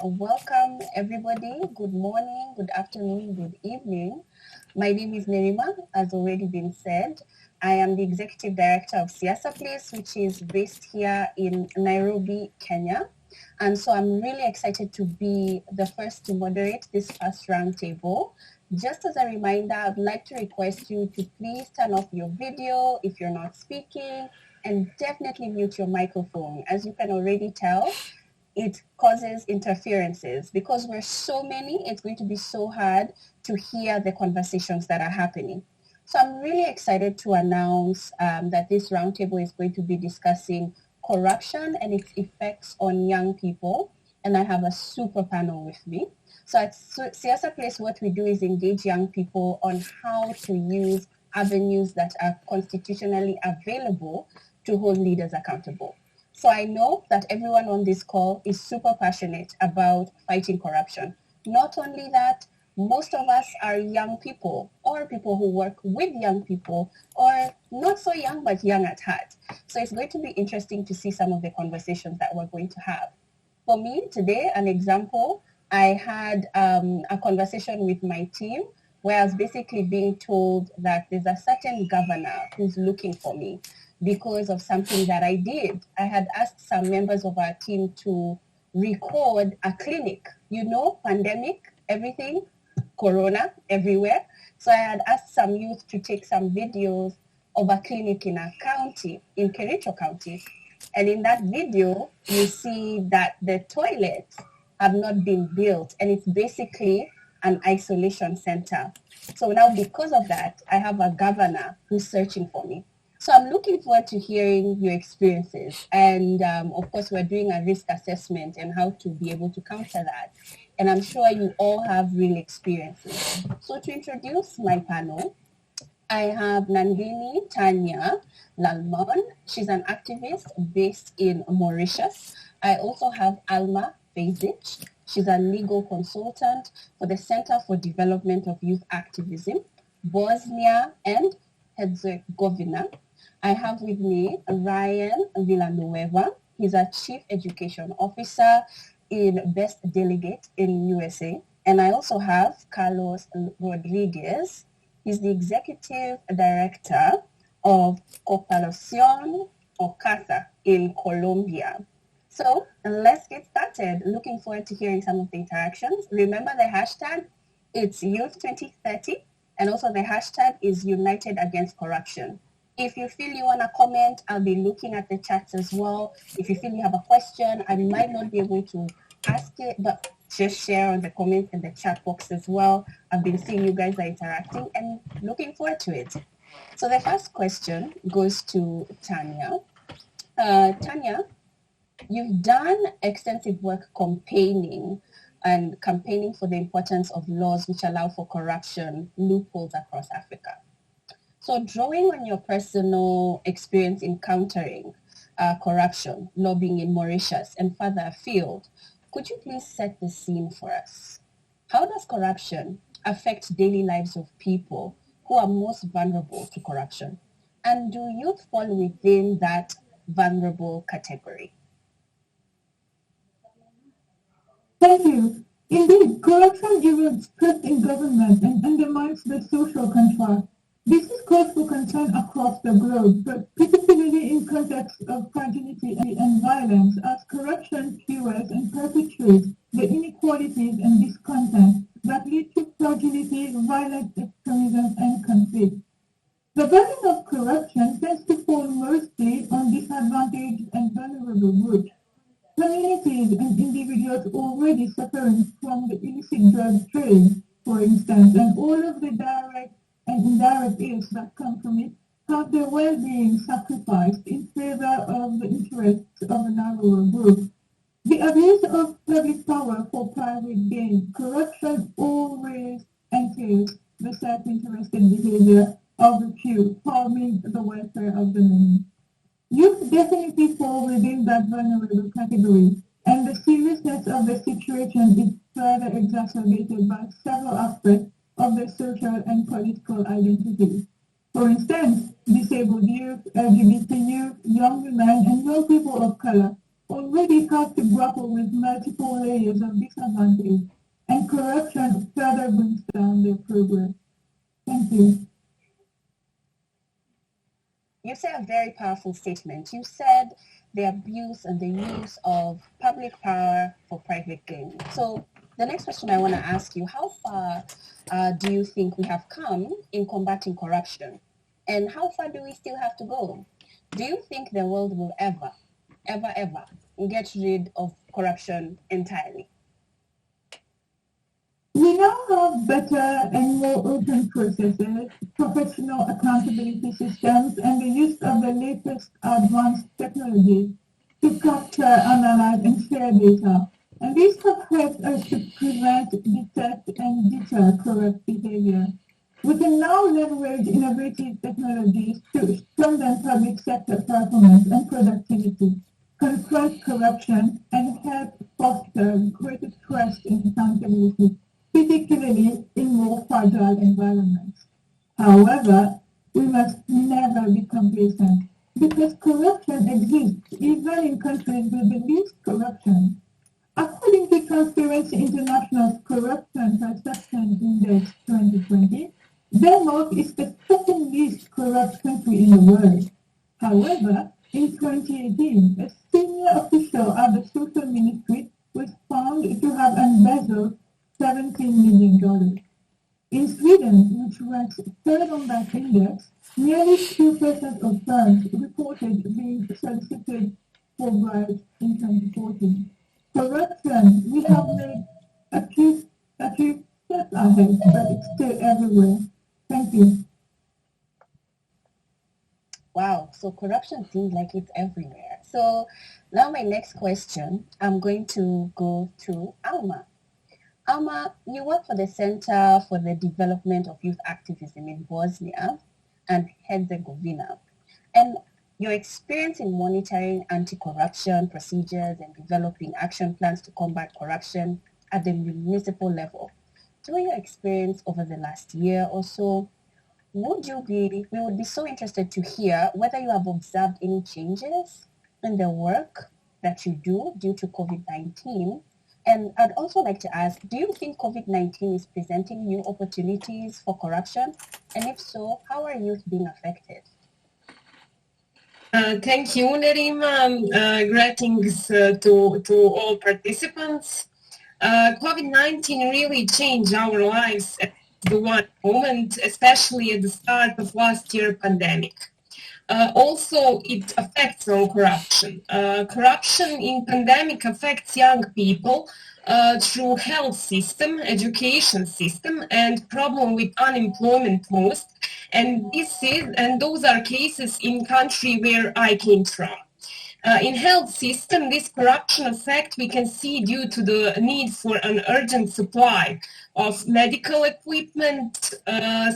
Welcome everybody. Good morning, good afternoon, good evening. My name is Nerima, as already been said. I am the Executive Director of Siasa Place, which is based here in Nairobi, Kenya. And so I'm really excited to be the first to moderate this first roundtable. Just as a reminder, I'd like to request you to please turn off your video if you're not speaking, and definitely mute your microphone. As you can already tell, it causes interferences. Because we're so many, it's going to be so hard to hear the conversations that are happening. So I'm really excited to announce that this roundtable is going to be discussing corruption and its effects on young people. And I have a super panel with me. So at Siasa Place, what we do is engage young people on how to use avenues that are constitutionally available to hold leaders accountable. So I know that everyone on this call is super passionate about fighting corruption. Not only that, most of us are young people or people who work with young people, or not so young, but young at heart. So it's going to be interesting to see some of the conversations that we're going to have. For me today, an example, I had a conversation with my team where I was basically being told that there's a certain governor who's looking for me because of something that I did. I had asked some members of our team to record a clinic, pandemic, everything, corona everywhere. So I had asked some youth to take some videos of a clinic in a county, in Kericho County. And in that video, you see that the toilets have not been built, and it's basically an isolation center. So now because of that, I have a governor who's searching for me. So I'm looking forward to hearing your experiences. And of course, we're doing a risk assessment and how to be able to counter that. And I'm sure you all have real experiences. So to introduce my panel, I have Nandini Tanya Lalman. She's an activist based in Mauritius. I also have Alma Fezic. She's a legal consultant for the Center for Development of Youth Activism, Bosnia and Herzegovina. I have with me Ryan Villanueva. He's a Chief Education Officer in Best Delegate in USA. And I also have Carlos Rodriguez. He's the Executive Director of Corrupción or CASA in Colombia. So let's get started. Looking forward to hearing some of the interactions. Remember the hashtag, it's Youth 2030. And also the hashtag is United Against Corruption. If you feel you want to comment, I'll be looking at the chats as well. If you feel you have a question, I might not be able to ask it, but just share on the comments in the chat box as well. I've been seeing you guys are interacting and looking forward to it. So the first question goes to Tanya. Tanya, you've done extensive work campaigning for the importance of laws which allow for corruption loopholes across Africa. So drawing on your personal experience in countering corruption, lobbying in Mauritius and further afield, could you please set the scene for us? How does corruption affect daily lives of people who are most vulnerable to corruption? And do youth fall within that vulnerable category? Thank you. Indeed, corruption erodes trust in government and undermines the social contract. This is cause for concern across the globe, but particularly in contexts of fragility and violence, as corruption fuels and perpetuates the inequalities and discontent that lead to fragility, violent extremism, and conflict. The burden of corruption tends to fall mostly on disadvantaged and vulnerable groups. Communities and individuals already suffering from the illicit drug trade, for instance, and all of the direct and indirect ills that come from it, have their well-being sacrificed in favor of the interests of a narrower group. The abuse of public power for private gain, corruption always entails the self-interested behavior of the few, harming the welfare of the many. Youth definitely fall within that vulnerable category, and the seriousness of the situation is further exacerbated by several aspects of their social and political identity. For instance, disabled youth, LGBT youth, young women, and young people of color already have to grapple with multiple layers of disadvantage, and corruption further brings down their progress. Thank you. You said a very powerful statement. You said the abuse and the use of public power for private gain. So the next question I want to ask you, how far do you think we have come in combating corruption? And how far do we still have to go? Do you think the world will ever get rid of corruption entirely? We now have better and more open processes, professional accountability systems, and the use of the latest advanced technologies to capture, analyze, and share data. And these have helped us to prevent, detect, and deter corrupt behavior. We can now leverage innovative technologies to strengthen public sector performance and productivity, confront corruption, and help foster greater trust and accountability, particularly in more fragile environments. However, we must never be complacent because corruption exists even in countries with the least corruption. According to Transparency International's Corruption Perception Index 2020, Denmark is the second least corrupt country in the world. However, in 2018, a senior official at the Social Ministry was found to have embezzled $17 million. In Sweden, which ranks third on that index, nearly 2% of firms reported being solicited for bribes in 2014. Corruption, we have made a few steps ahead, but it's still everywhere. Thank you. Wow, so corruption seems like it's everywhere. So now my next question, I'm going to go to Alma. Alma, you work for the Center for the Development of Youth Activism in Bosnia and Herzegovina. And your experience in monitoring anti-corruption procedures and developing action plans to combat corruption at the municipal level. Through your experience over the last year or so, we would be so interested to hear whether you have observed any changes in the work that you do due to COVID-19. And I'd also like to ask, do you think COVID-19 is presenting new opportunities for corruption? And if so, how are youth being affected? Thank you, Nerima. Greetings to all participants. COVID-19 really changed our lives at the one moment, especially at the start of last year's pandemic. Also, it affects on corruption. Corruption in pandemic affects young people through health system, education system, and problem with unemployment most. And those are cases in country where I came from. In health system, this corruption effect we can see due to the need for an urgent supply of medical equipment,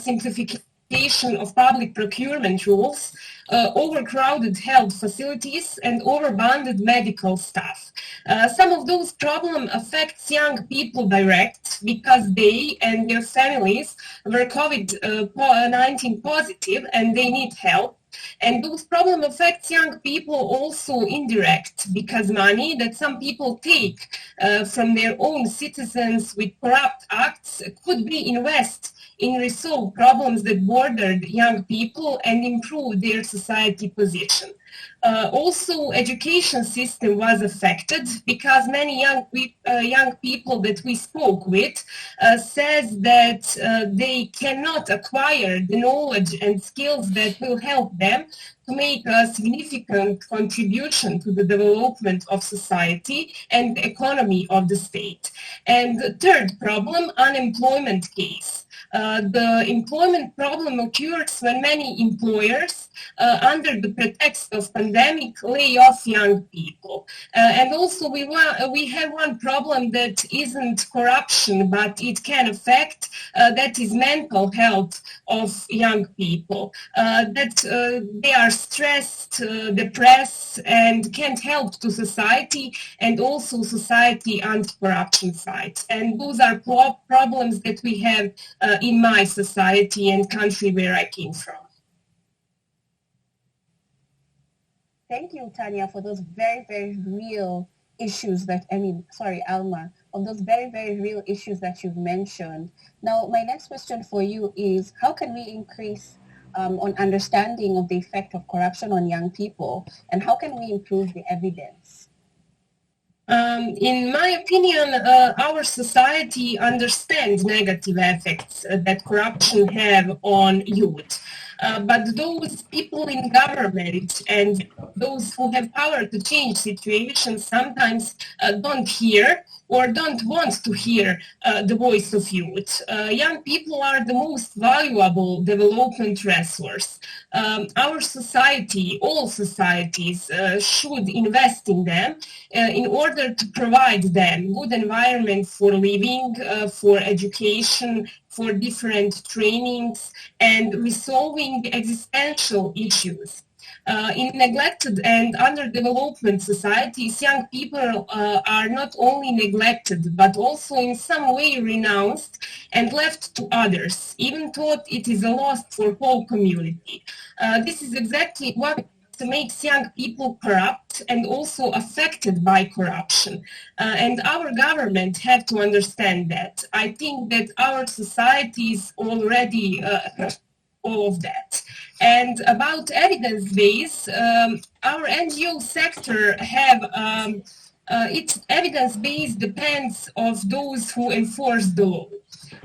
simplification of public procurement rules, overcrowded health facilities, and overbundled medical staff. Some of those problems affect young people direct because they and their families were COVID-19 positive and they need help. And those problems affect young people also indirect because money that some people take from their own citizens with corrupt acts could be invested in resolve problems that bordered young people and improve their society position. Also, education system was affected because many young people that we spoke with says that they cannot acquire the knowledge and skills that will help them to make a significant contribution to the development of society and the economy of the state. And the third problem, unemployment case. The employment problem occurs when many employers, under the pretext of pandemic, lay off young people. And also we have one problem that isn't corruption, but it can affect, that is mental health of young people. That they are stressed, depressed, and can't help to society, and also society anti-corruption side. And those are problems that we have in my society and country where I came from. Thank you, Tanya, for those very, very real issues Alma, of those very, very real issues that you've mentioned. Now, my next question for you is, how can we increase on understanding of the effect of corruption on young people, and how can we improve the evidence? In my opinion, our society understands negative effects that corruption have on youth. But those people in government and those who have power to change situations sometimes don't hear or don't want to hear the voice of youth. Young people are the most valuable development resource. Our society, all societies, should invest in them in order to provide them good environment for living, for education, for different trainings, and resolving existential issues. In neglected and underdeveloped societies, young people are not only neglected, but also in some way renounced and left to others, even thought it is a loss for whole community. This is exactly what makes young people corrupt and also affected by corruption. And our government have to understand that. I think that our society is already all of that. And about evidence base, our NGO sector have its evidence base depends of those who enforce the law.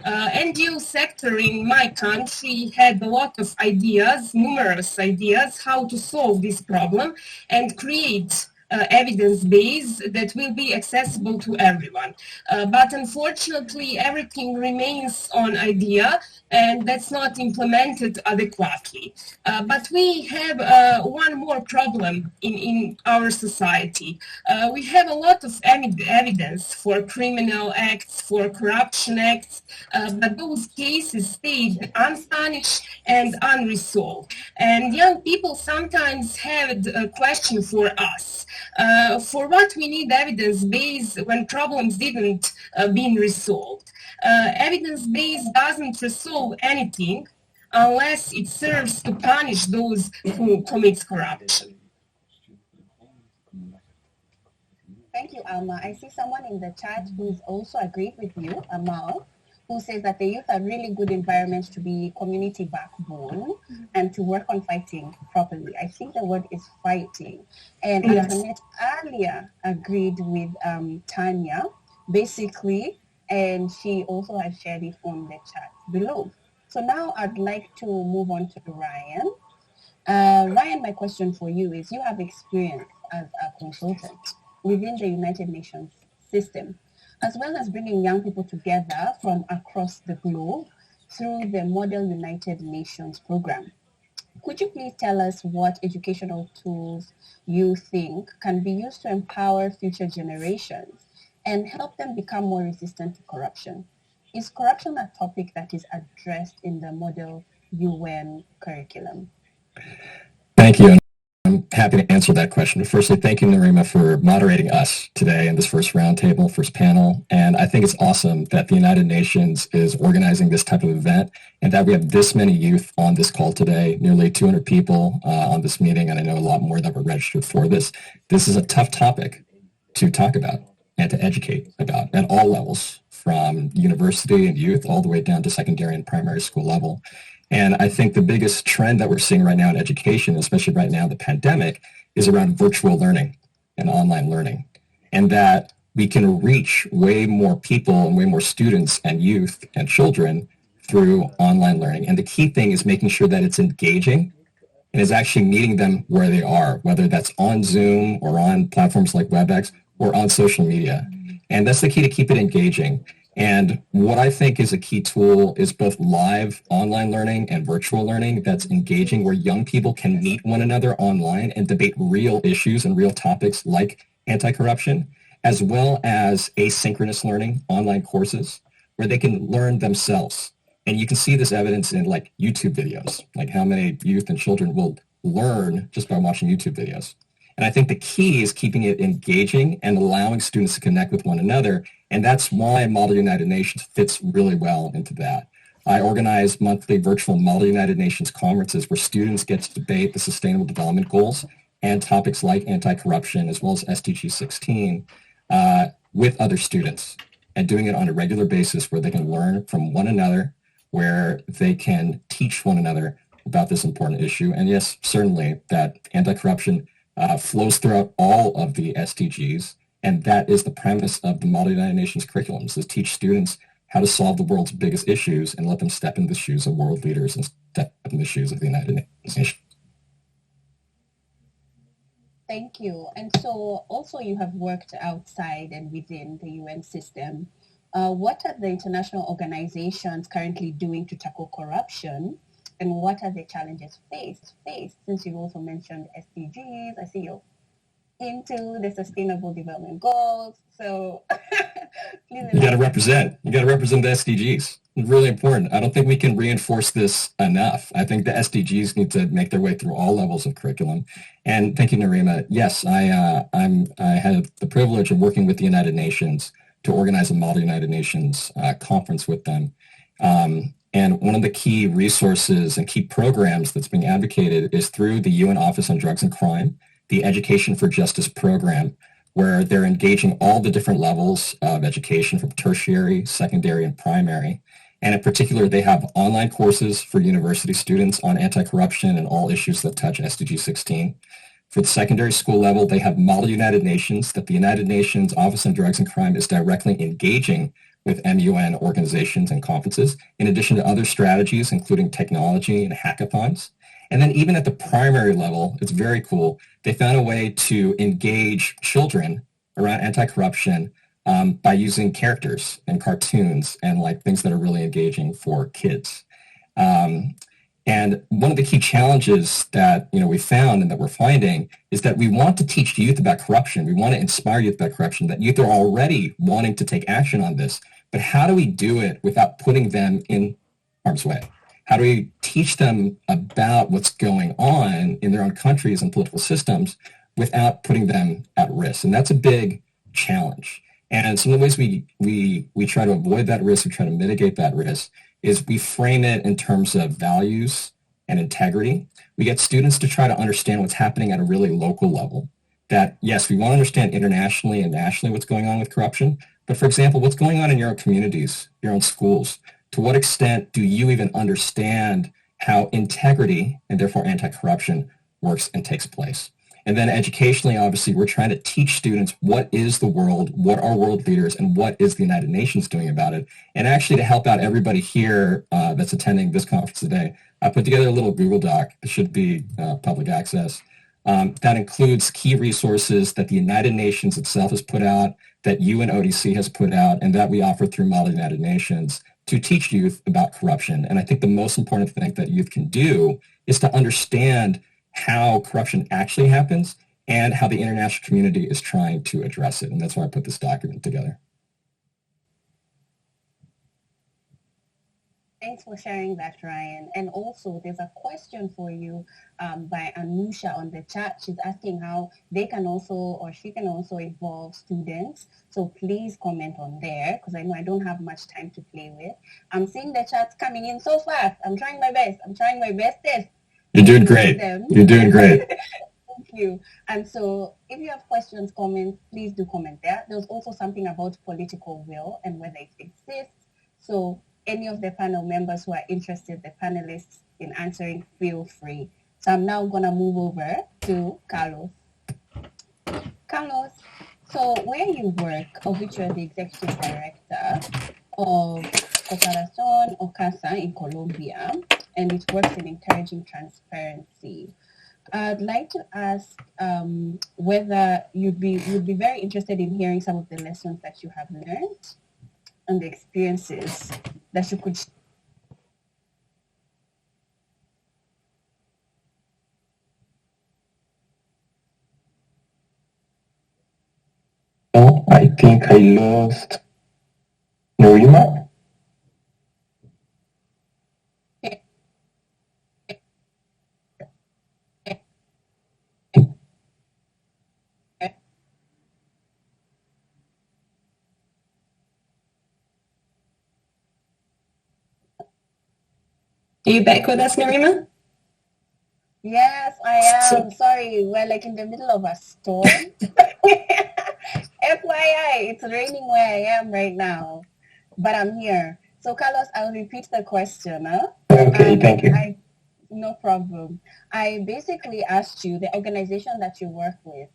NGO sector in my country had a lot of ideas, numerous ideas, how to solve this problem and create evidence base that will be accessible to everyone. But unfortunately, everything remains on idea and that's not implemented adequately. But we have one more problem in our society. We have a lot of evidence for criminal acts, for corruption acts, but those cases stayed unpunished and unresolved. And young people sometimes have a question for us. For what we need evidence base when problems didn't been resolved? Evidence base doesn't resolve anything unless it serves to punish those who commit corruption. Thank you, Alma. I see someone in the chat who's also agreed with you, Amal, who says that the youth are really good environments to be community backbone and to work on fighting properly. I think the word is fighting. And Yes. Antoinette earlier agreed with Tanya, basically, and she also has shared it on the chat below. So now I'd like to move on to Ryan. Ryan, my question for you is, you have experience as a consultant within the United Nations system, as well as bringing young people together from across the globe through the Model United Nations program. Could you please tell us what educational tools you think can be used to empower future generations and help them become more resistant to corruption? Is corruption a topic that is addressed in the Model UN curriculum? Thank you. I'm happy to answer that question. Firstly, thank you, Narima, for moderating us today in this first roundtable, first panel. And I think it's awesome that the United Nations is organizing this type of event and that we have this many youth on this call today, nearly 200 people on this meeting, and I know a lot more that were registered for this. This is a tough topic to talk about and to educate about at all levels, from university and youth all the way down to secondary and primary school level. And I think the biggest trend that we're seeing right now in education, especially right now, the pandemic, is around virtual learning and online learning. And that we can reach way more people and way more students and youth and children through online learning. And the key thing is making sure that it's engaging and is actually meeting them where they are, whether that's on Zoom or on platforms like WebEx or on social media. And that's the key to keep it engaging. And what I think is a key tool is both live online learning and virtual learning that's engaging, where young people can meet one another online and debate real issues and real topics like anti-corruption, as well as asynchronous learning, online courses, where they can learn themselves. And you can see this evidence in like YouTube videos, like how many youth and children will learn just by watching YouTube videos. And I think the key is keeping it engaging and allowing students to connect with one another. And that's why Model United Nations fits really well into that. I organize monthly virtual Model United Nations conferences where students get to debate the Sustainable Development Goals and topics like anti-corruption, as well as SDG 16, with other students, and doing it on a regular basis where they can learn from one another, where they can teach one another about this important issue. And yes, certainly that anti-corruption flows throughout all of the SDGs, and that is the premise of the Model United Nations curriculums, is teach students how to solve the world's biggest issues and let them step in the shoes of world leaders and step in the shoes of the United Nations. Thank you. And so also you have worked outside and within the UN system. What are the international organizations currently doing to tackle corruption? And what are the challenges faced? Since you also mentioned SDGs, I see you're into the Sustainable Development Goals. So please. You got to represent. You got to represent the SDGs. It's really important. I don't think we can reinforce this enough. I think the SDGs need to make their way through all levels of curriculum. And thank you, Narima. Yes, I had the privilege of working with the United Nations to organize a Model United Nations conference with them. And one of the key resources and key programs that's being advocated is through the UN Office on Drugs and Crime, the Education for Justice program, where they're engaging all the different levels of education from tertiary, secondary, and primary. And in particular, they have online courses for university students on anti-corruption and all issues that touch SDG 16. For the secondary school level, they have Model United Nations that the United Nations Office on Drugs and Crime is directly engaging with MUN organizations and conferences, in addition to other strategies, including technology and hackathons. And then even at the primary level, it's very cool. They found a way to engage children around anti-corruption by using characters and cartoons and like things that are really engaging for kids. And one of the key challenges that we found and that we're finding is that we want to teach youth about corruption. We want to inspire youth about corruption, that youth are already wanting to take action on this. But how do we do it without putting them in harm's way? How do we teach them about what's going on in their own countries and political systems without putting them at risk? And that's a big challenge. And some of the ways we try to avoid that risk, we try to mitigate that risk, is we frame it in terms of values and integrity. We get students to try to understand what's happening at a really local level. That, yes, we want to understand internationally and nationally what's going on with corruption, but for example, what's going on in your own communities, your own schools? To what extent do you even understand how integrity and therefore anti-corruption works and takes place? And then educationally, obviously, we're trying to teach students what is the world, what are world leaders, and what is the United Nations doing about it. And actually to help out everybody here that's attending this conference today, I put together a little Google Doc. It should be public access. That includes key resources that the United Nations itself has put out, that UNODC has put out, and that we offer through Model United Nations to teach youth about corruption. And I think the most important thing that youth can do is to understand how corruption actually happens and how the international community is trying to address it. And that's why I put this document together. Thanks for sharing that, Ryan. And also, there's a question for you by Anusha on the chat. She's asking how they can also, or she can also involve students. So please comment on there, because I know I don't have much time to play with. I'm seeing the chats coming in so fast. I'm trying my best. I'm trying my bestest. You're doing great. You're doing great. Thank you. And so if you have questions, comments, please do comment there. There's also something about political will and whether it exists. So any of the panel members who are interested, the panelists, in answering, feel free. So I'm now going to move over to Carlos. Carlos, so where you work, of which you're the executive director of Cooperación or CASA in Colombia, and it works in encouraging transparency. I'd like to ask whether you'd be very interested in hearing some of the lessons that you have learned and the experiences that you could. Oh, I think I lost Norima. Are you back with us, Narima? Yes, I So, am. Sorry, we're like in the middle of a storm. FYI, it's raining where I am right now, but I'm here. So, Carlos, I'll repeat the question. Huh? Okay, thank you. No problem. I basically asked you, the organization that you work with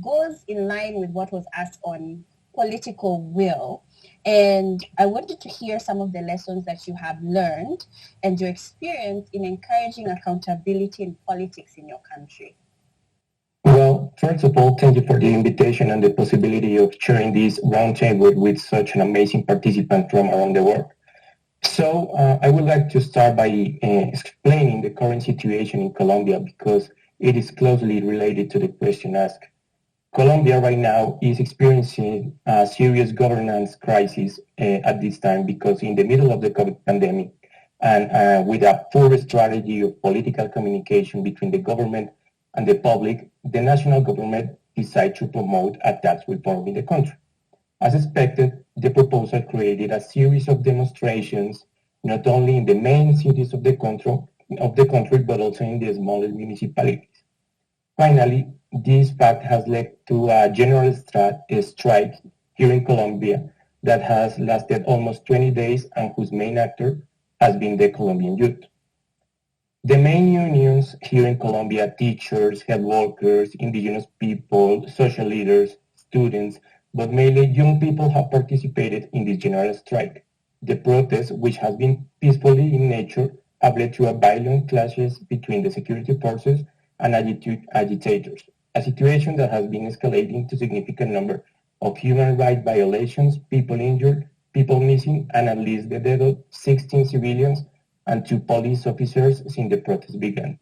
goes in line with what was asked on political will. And I wanted to hear some of the lessons that you have learned and your experience in encouraging accountability in politics in your country. Well, first of all, thank you for the invitation and the possibility of sharing this roundtable with such an amazing participant from around the world. So I would like to start by explaining the current situation in Colombia because it is closely related to the question asked. Colombia right now is experiencing a serious governance crisis at this time because in the middle of the COVID pandemic and with a poor strategy of political communication between the government and the public, the national government decided to promote a tax reform in the country. As expected, the proposal created a series of demonstrations, not only in the main cities of the country, but also in the smaller municipalities. Finally, this fact has led to a general strike here in Colombia that has lasted almost 20 days and whose main actor has been the Colombian youth. The main unions here in Colombia, teachers, health workers, indigenous people, social leaders, students, but mainly young people have participated in this general strike. The protest, which has been peacefully in nature, have led to a violent clashes between the security forces and agitators, a situation that has been escalating to significant number of human rights violations, people injured, people missing, and at least the death of 16 civilians and 2 police officers since the protest began.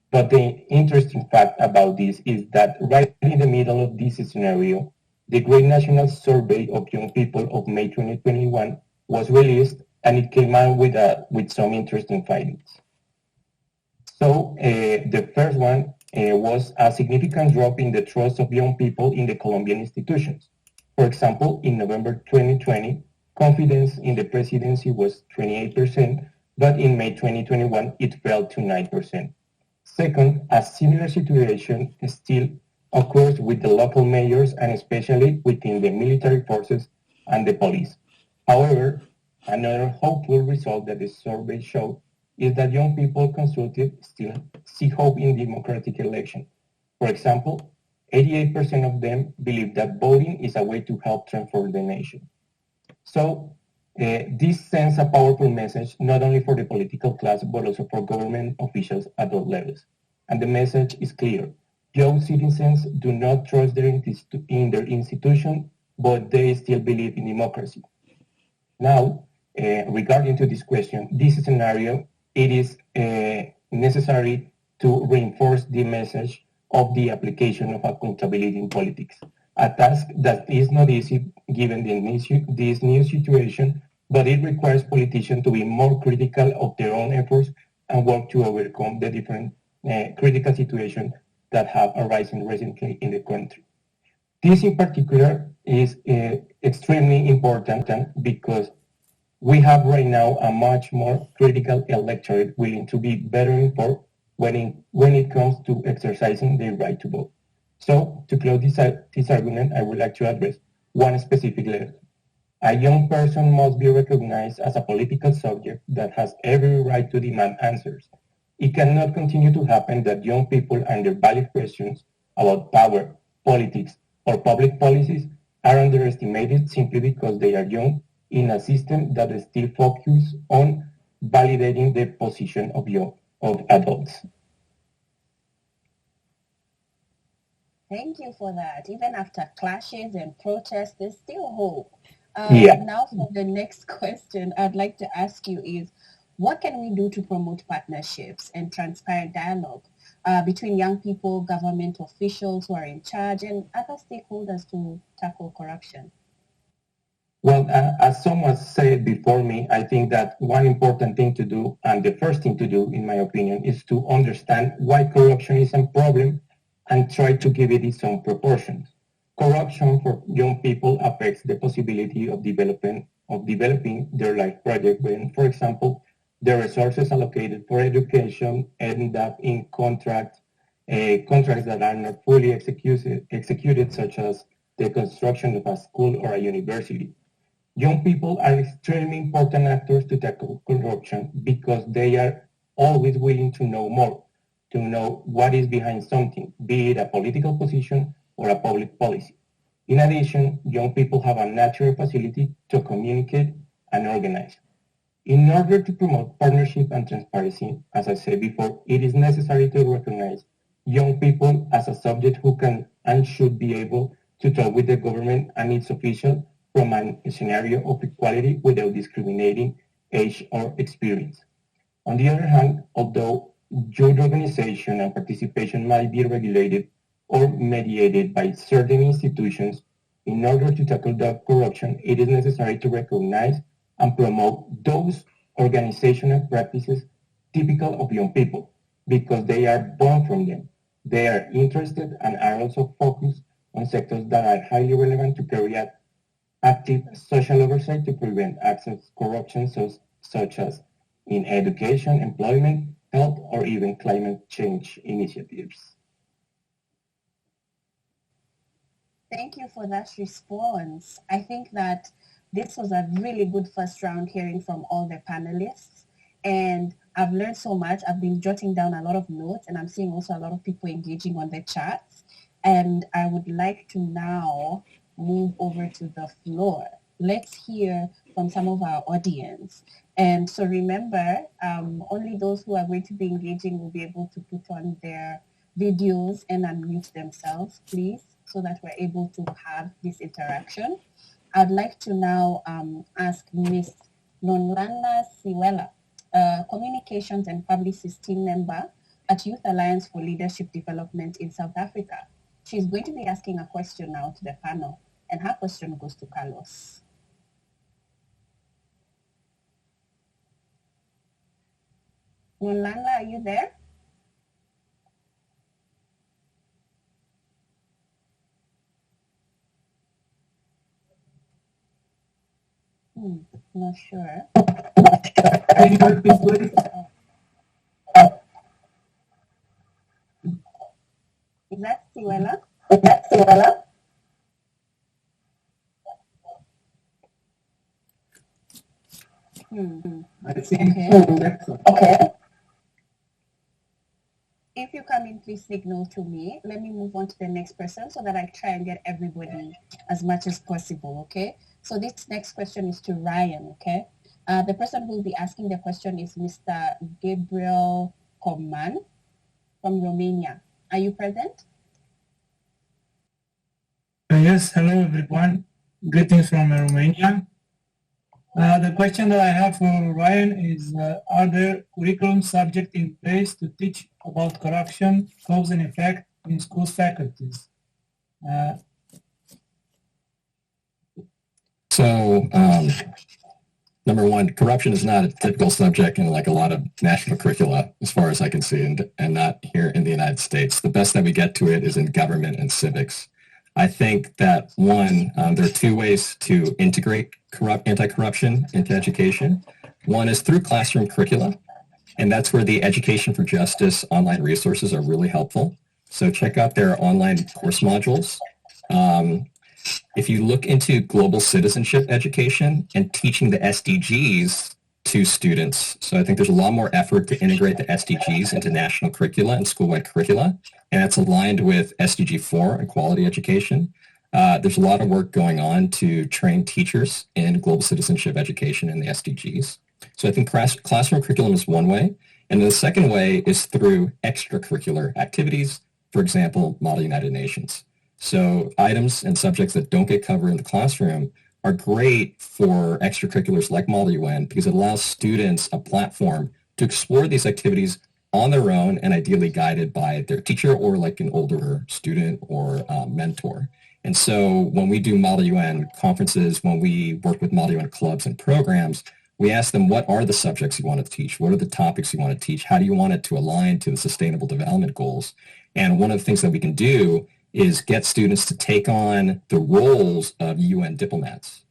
But the interesting fact about this is that right in the middle of this scenario, the Great National Survey of Young People of May 2021 was released, and it came out with some interesting findings. So the first one was a significant drop in the trust of young people in the Colombian institutions. For example, in November 2020, confidence in the presidency was 28%, but in May 2021, it fell to 9%. Second, a similar situation still occurs with the local mayors and especially within the military forces and the police. However, another hopeful result that the survey showed is that young people consulted still see hope in democratic election. For example, 88% of them believe that voting is a way to help transform the nation. So this sends a powerful message not only for the political class but also for government officials at all levels. And the message is clear. Young citizens do not trust in their institution, but they still believe in democracy. Now, regarding to this question, this scenario, it is necessary to reinforce the message of the application of accountability in politics, a task that is not easy given this new situation, but it requires politicians to be more critical of their own efforts and work to overcome the different critical situations that have arisen recently in the country. This in particular is extremely important because we have right now a much more critical electorate willing to be better informed when it comes to exercising their right to vote. So, to close this argument, I would like to address one specific lesson. A young person must be recognized as a political subject that has every right to demand answers. It cannot continue to happen that young people and their valid questions about power, politics, or public policies are underestimated simply because they are young in a system that is still focused on validating the position of adults. Thank you for that. Even after clashes and protests, there's still hope. Yeah. Now for the next question I'd like to ask you is, what can we do to promote partnerships and transparent dialogue between young people, government officials who are in charge, and other stakeholders to tackle corruption? Well, as someone said before me, I think that one important thing to do, and the first thing to do, in my opinion, is to understand why corruption is a problem and try to give it its own proportions. Corruption for young people affects the possibility of developing their life project when, for example, the resources allocated for education end up in contracts that are not fully executed, such as the construction of a school or a university. Young people are extremely important actors to tackle corruption because they are always willing to know more, to know what is behind something, be it a political position or a public policy. In addition, young people have a natural facility to communicate and organize. In order to promote partnership and transparency, as I said before, it is necessary to recognize young people as a subject who can and should be able to talk with the government and its officials from a scenario of equality without discriminating age or experience. On the other hand, although youth organization and participation might be regulated or mediated by certain institutions, in order to tackle the corruption, it is necessary to recognize and promote those organizational practices typical of young people, because they are born from them. They are interested and are also focused on sectors that are highly relevant to carry out active social oversight to prevent acts of corruption such as in education, employment, health, or even climate change initiatives. Thank you for that response. I think that this was a really good first round hearing from all the panelists, and I've learned so much. I've been jotting down a lot of notes, and I'm seeing also a lot of people engaging on the chats. And I would like to now move over to the floor. Let's hear from some of our audience. And so remember, only those who are going to be engaging will be able to put on their videos and unmute themselves, please, so that we're able to have this interaction. I'd like to now ask Ms. Nonlana Siwela, Communications and Publicist Team Member at Youth Alliance for Leadership Development in South Africa. She's going to be asking a question now to the panel, and her question goes to Carlos. Nonlana, are you there? Not sure. Is that Siwela? I think okay. If you come in, please signal to me. Let me move on to the next person so that I try and get everybody as much as possible, okay? So this next question is to Ryan, okay? The person who will be asking the question is Mr. Gabriel Coman from Romania. Are you present? Yes, hello everyone. Greetings from Romania. The question that I have for Ryan is, are there curriculum subjects in place to teach about corruption, cause and effect in school faculties? Number one, corruption is not a typical subject in like a lot of national curricula, as far as I can see, and not here in the United States. The best that we get to it is in government and civics. I think that one, there are two ways to integrate anti-corruption into education. One is through classroom curricula, and that's where the Education for Justice online resources are really helpful. So check out their online course modules. If you look into global citizenship education and teaching the SDGs to students, so I think there's a lot more effort to integrate the SDGs into national curricula and school-wide curricula, and it's aligned with SDG 4, equality education. There's a lot of work going on to train teachers in global citizenship education and the SDGs. So I think classroom curriculum is one way, and the second way is through extracurricular activities, for example, Model United Nations. So items and subjects that don't get covered in the classroom are great for extracurriculars like Model UN because it allows students a platform to explore these activities on their own and ideally guided by their teacher or like an older student or mentor. And so when we do Model UN conferences, when we work with Model UN clubs and programs, we ask them, what are the subjects you want to teach? What are the topics you want to teach? How do you want it to align to the Sustainable Development Goals? And one of the things that we can do is get students to take on the roles of UN diplomats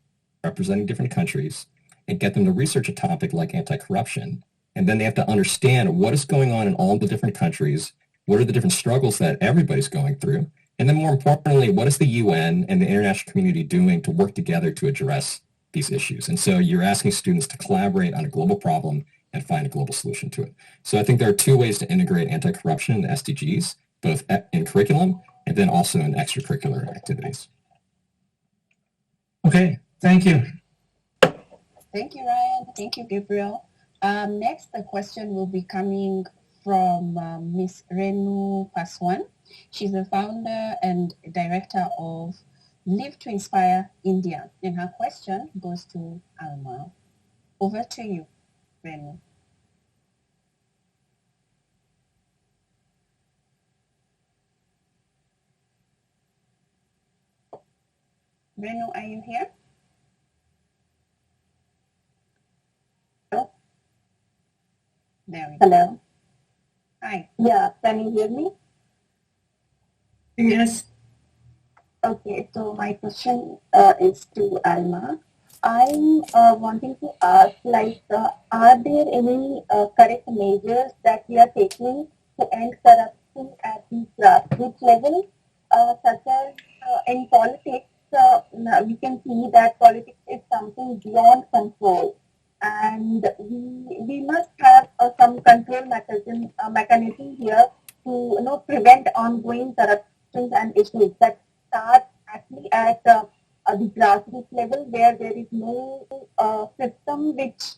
representing different countries and get them to research a topic like anti-corruption And then they have to understand what is going on in all the different countries, what are the different struggles that everybody's going through, and then more importantly, what is the UN and the international community doing to work together to address these issues? And so you're asking students to collaborate on a global problem and find a global solution to it. So I think there are two ways to integrate anti-corruption in the SDGs, both in curriculum and then also in extracurricular activities. Okay, thank you. Thank you, Ryan. Thank you, Gabriel. Next, the question will be coming from Ms. Renu Paswan. She's the founder and director of Live to Inspire India. And her question goes to Alma. Over to you, Renu. Renu, are you here? There we go. Hello. Hi. Yeah, can you hear me? Yes. Okay, so my question is to Alma. I'm wanting to ask, are there any correct measures that we are taking to end corruption at the grassroots level, such as in politics? We can see that politics is something beyond control, and we must have some control mechanism here to prevent ongoing corruption and issues that start actually at the grassroots level, where there is no system which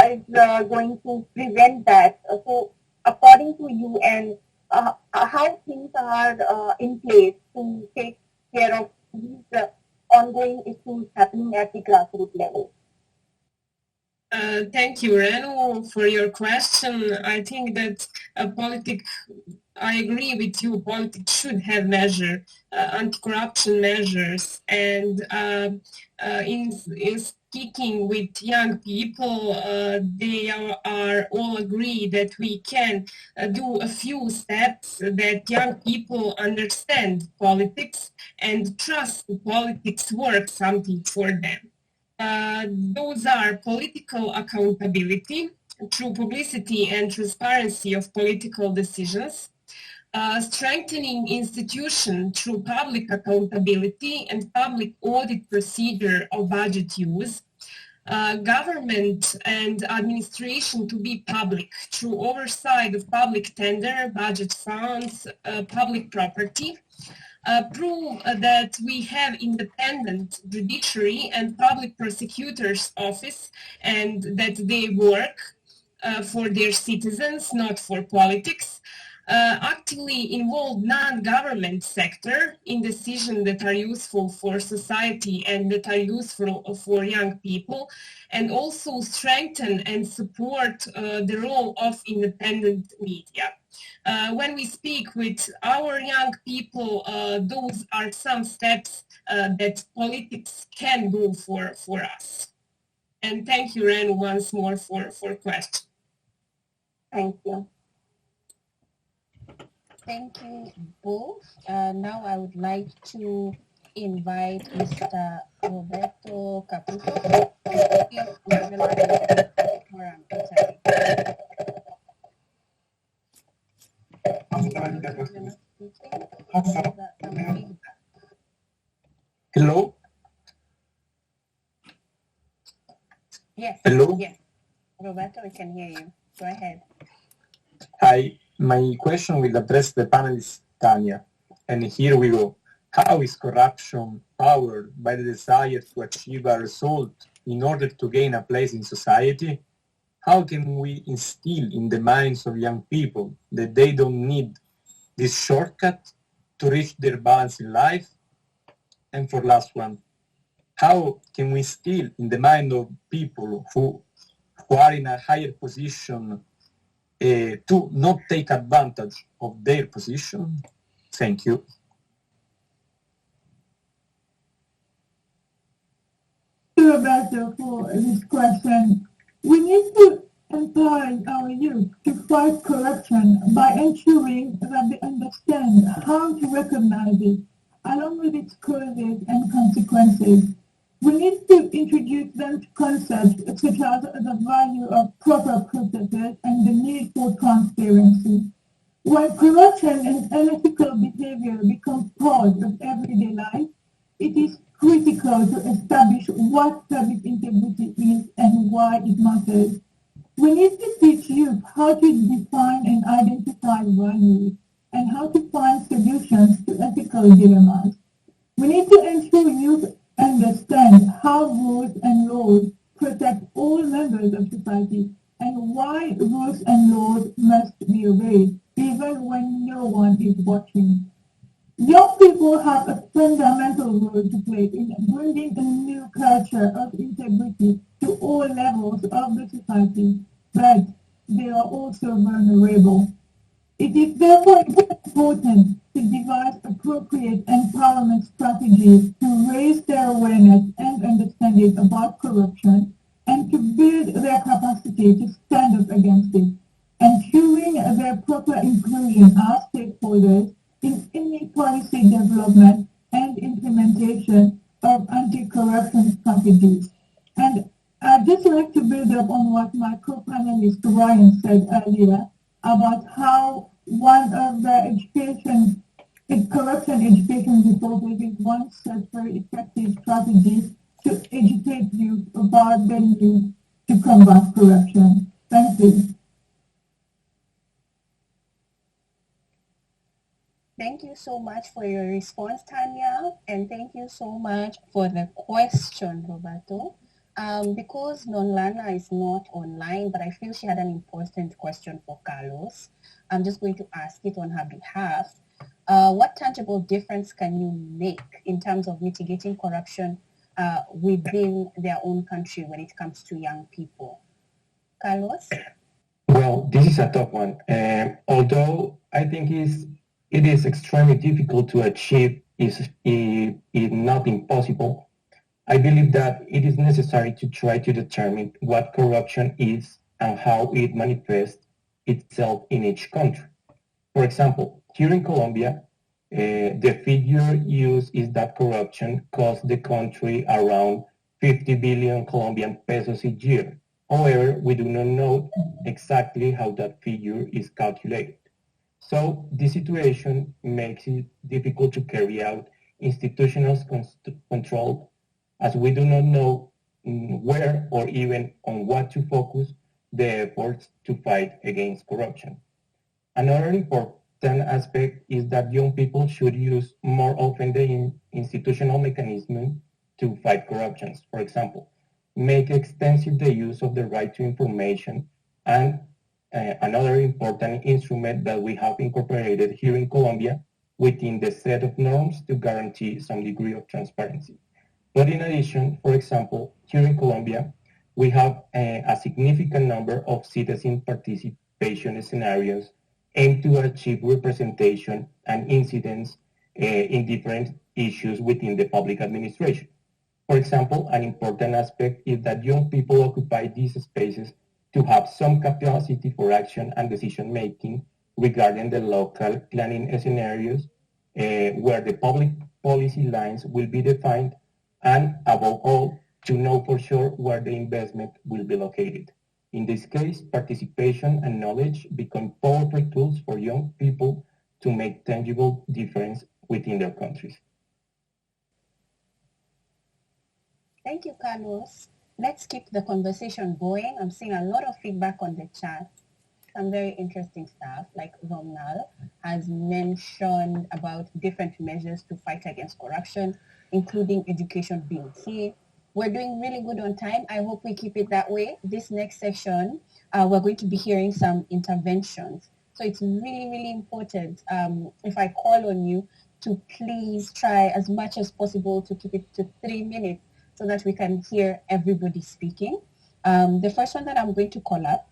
is going to prevent that. So according to UN, how things are in place to take care of these ongoing issues happening at the grassroots level? Thank you, Renu, for your question. I think that I agree with you, politics should have anti-corruption measures, and in speaking with young people, they are all agree that we can do a few steps that young people understand politics and trust politics works something for them. Those are political accountability through publicity and transparency of political decisions, strengthening institution through public accountability and public audit procedure of budget use, government and administration to be public through oversight of public tender, budget funds, public property, prove that we have independent judiciary and public prosecutor's office and that they work for their citizens, not for politics, actively involve non-government sector in decisions that are useful for society and that are useful for young people, and also strengthen and support the role of independent media. When we speak with our young people, those are some steps that politics can do for us. And thank you, Ren, once more for question. Thank you. Thank you both. Now I would like to invite Mr. Roberto Caputo to speak on the forum. Hello? Yes. Hello? Yes. Roberto, we can hear you. Go ahead. Hi. My question will address the panelist Tanya. And here we go. How is corruption powered by the desire to achieve a result in order to gain a place in society? How can we instill in the minds of young people that they don't need this shortcut to reach their balance in life? And for last one, how can we instill in the mind of people who are in a higher position to not take advantage of their position? Thank you. Thank you, Roberto, for this question. We need to empower our youth to fight corruption by ensuring that they understand how to recognize it, along with its causes and consequences. We need to introduce them to concepts such as the value of proper processes and the need for transparency. When corruption and unethical behavior become part of everyday life, it is critical to establish what service integrity is and why it matters. We need to teach youth how to define and identify values and how to find solutions to ethical dilemmas. We need to ensure youth understand how rules and laws protect all members of society and why rules and laws must be obeyed, even when no one is watching. Young people have a fundamental role to play in bringing a new culture of integrity to all levels of the society, but they are also vulnerable. It is therefore important to devise appropriate empowerment strategies to raise their awareness and understanding about corruption and to build their capacity to stand up against it, ensuring their proper inclusion as stakeholders in any policy development and implementation of anti-corruption strategies. And I'd just like to build up on what my co-panelist Ryan said earlier about how one of the corruption education resources is one such very effective strategy to educate youth about the need to combat corruption. Thank you. Thank you so much for your response, Tanya, and thank you so much for the question, Roberto. Because Nonlana is not online, but I feel she had an important question for Carlos. I'm just going to ask it on her behalf. What tangible difference can you make in terms of mitigating corruption within their own country when it comes to young people? Carlos? Well, this is a tough one. Although I think it is extremely difficult to achieve, if not impossible, I believe that it is necessary to try to determine what corruption is and how it manifests itself in each country. For example, here in Colombia, the figure used is that corruption cost the country around 50 billion Colombian pesos a year. However, we do not know exactly how that figure is calculated. So this situation makes it difficult to carry out institutional control, as we do not know where or even on what to focus the efforts to fight against corruption. Another important aspect is that young people should use more often the institutional mechanism to fight corruption. For example, make extensive the use of the right to information, and another important instrument that we have incorporated here in Colombia within the set of norms to guarantee some degree of transparency. But in addition, for example, here in Colombia, we have a significant number of citizen participation scenarios aimed to achieve representation and incidence in different issues within the public administration. For example, an important aspect is that young people occupy these spaces to have some capacity for action and decision making regarding the local planning scenarios where the public policy lines will be defined, and above all, to know for sure where the investment will be located. In this case, participation and knowledge become powerful tools for young people to make tangible difference within their countries. Thank you, Carlos. Let's keep the conversation going. I'm seeing a lot of feedback on the chat. Some very interesting stuff, like Romnal has mentioned about different measures to fight against corruption, including education being key. We're doing really good on time. I hope we keep it that way. This next section, we're going to be hearing some interventions. So it's really, really important if I call on you to please try as much as possible to keep it to 3 minutes so that we can hear everybody speaking. The first one that I'm going to call up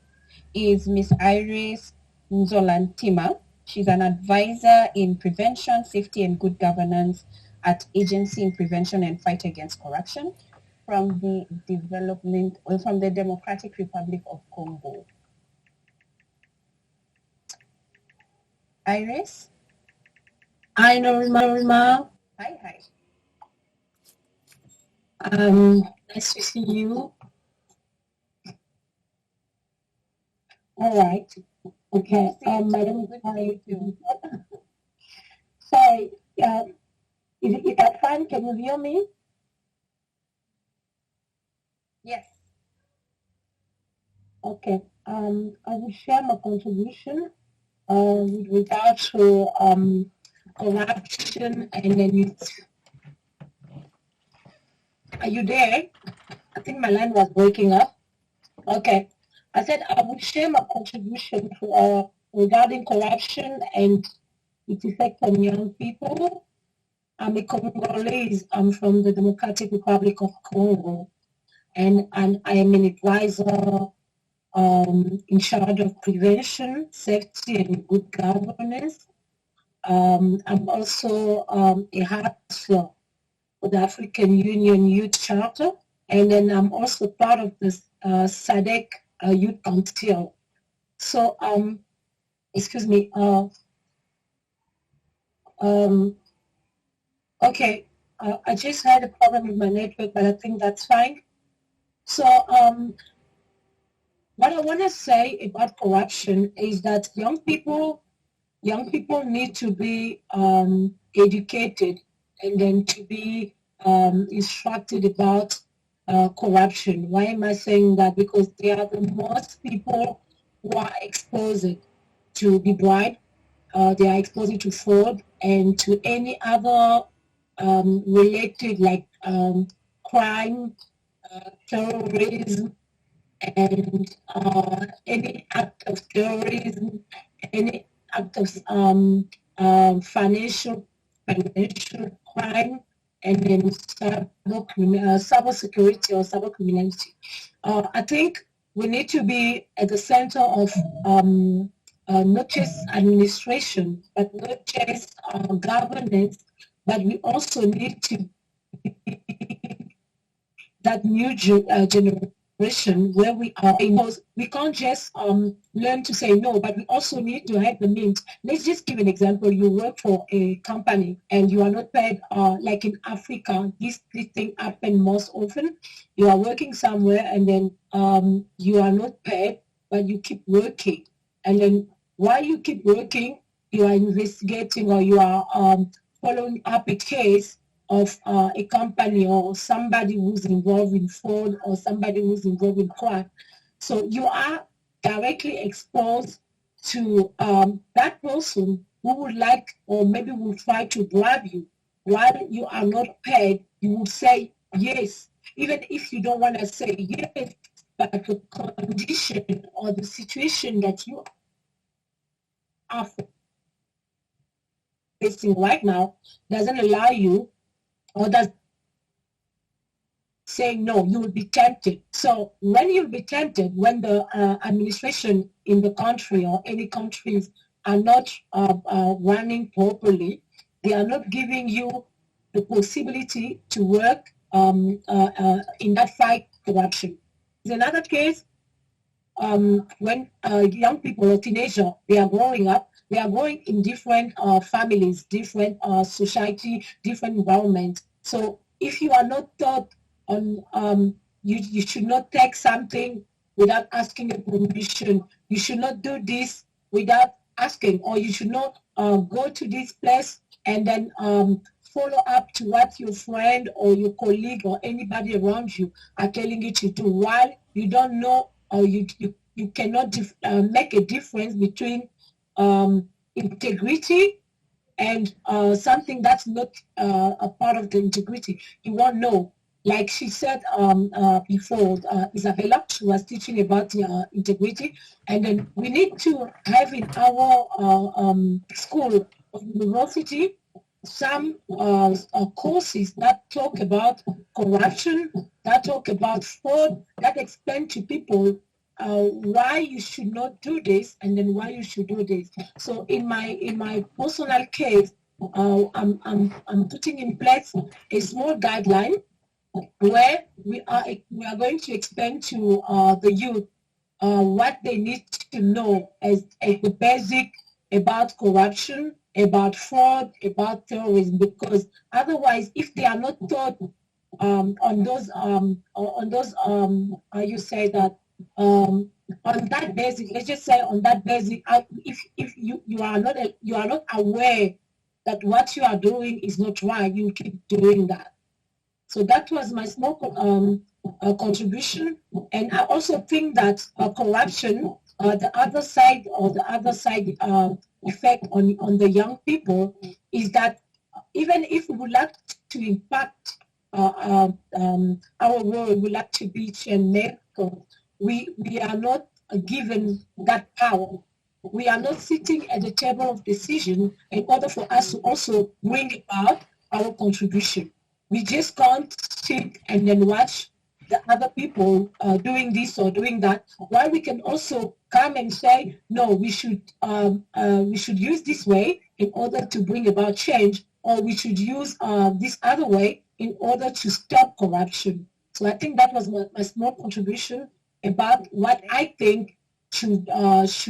is Miss Iris Nzolantima. She's an advisor in prevention, safety, and good governance at Agency in Prevention and Fight Against Corruption from the Democratic Republic of Congo. Iris? Hi, Norma. Hi. Nice to see you. All right. Okay. Madam, sorry. Is that fine? Can you hear me? Yes. Okay. I will share my contribution with regard to corruption and then youth. Are you there? I think my line was breaking up. Okay. I said I will share my contribution regarding corruption and its effect on young people. I'm a Congolese. I'm from the Democratic Republic of Congo, and I am an advisor in charge of prevention, safety, and good governance. I'm also a head of the African Union Youth Charter, and then I'm also part of this SADC Youth Council. So, excuse me. Okay, I just had a problem with my network, but I think that's fine. So, what I want to say about corruption is that young people need to be educated and then to be instructed about corruption. Why am I saying that? Because they are the most people who are exposed to be bribed. They are exposed to fraud and to any other related like crime, terrorism, and any act of terrorism, any act of financial crime, and then cyber security or cyber criminality. I think we need to be at the center of not just administration, but not just governance, but we also need to be that new generation where we are, because we can't just learn to say no, but we also need to have the means. Let's just give an example. You work for a company and you are not paid, like in Africa, this thing happens most often. You are working somewhere and then you are not paid, but you keep working. And then while you keep working, you are investigating or you are following up a case of a company or somebody who's involved in fraud or somebody who's involved in crime. So you are directly exposed to that person who would like or maybe will try to bribe you. While you are not paid, you will say yes, even if you don't want to say yes, but the condition or the situation that you are facing right now doesn't allow you, or does say no, you will be tempted. So when you'll be tempted, when the administration in the country or any countries are not running properly, they are not giving you the possibility to work in that fight corruption. There's another case when young people or teenagers, they are growing up, they are growing in different families, different society, different environments. So if you are not taught on, you should not take something without asking a permission. You should not do this without asking, or you should not go to this place and then follow up to what your friend or your colleague or anybody around you are telling you to do, while you don't know or you cannot make a difference between integrity and something that's not a part of the integrity. You won't know. Like she said before, Isabella, she was teaching about integrity, and then we need to have in our school or university some courses that talk about corruption, that talk about fraud, that explain to people why you should not do this and then why you should do this. So in my personal case, I'm putting in place a small guideline where we are going to explain to the youth what they need to know as the basic about corruption, about fraud, about terrorism, because otherwise, if they are not taught you say that on that basic, let's just say on that basic, if you are not aware that what you are doing is not right, you keep doing that. So that was my small contribution. And I also think that corruption, the other side effect on the young people is that even if we would like to impact our world, we like to be change, we are not given that power. We are not sitting at the table of decision in order for us to also bring about our contribution. We just can't sit and then watch the other people doing this or doing that. While we can also come and say, no, we should use this way in order to bring about change, or we should use this other way in order to stop corruption. So I think that was my small contribution about what I think should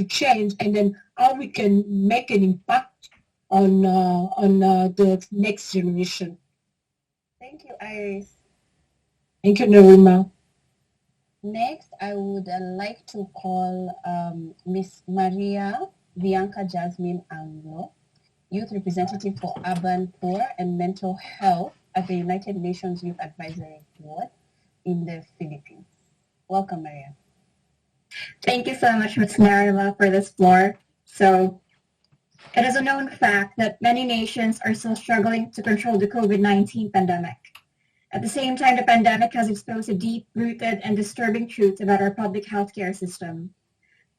change, and then how we can make an impact on the next generation. Thank you, Iris. Thank you, Nerima. Next, I would like to call Miss Maria Bianca Jasmine Angelo, Youth Representative for Urban Poor and Mental Health at the United Nations Youth Advisory Board in the Philippines. Welcome, Maria. Thank you so much, Ms. Narila, for this floor. So, it is a known fact that many nations are still struggling to control the COVID-19 pandemic. At the same time, the pandemic has exposed a deep-rooted and disturbing truth about our public healthcare system.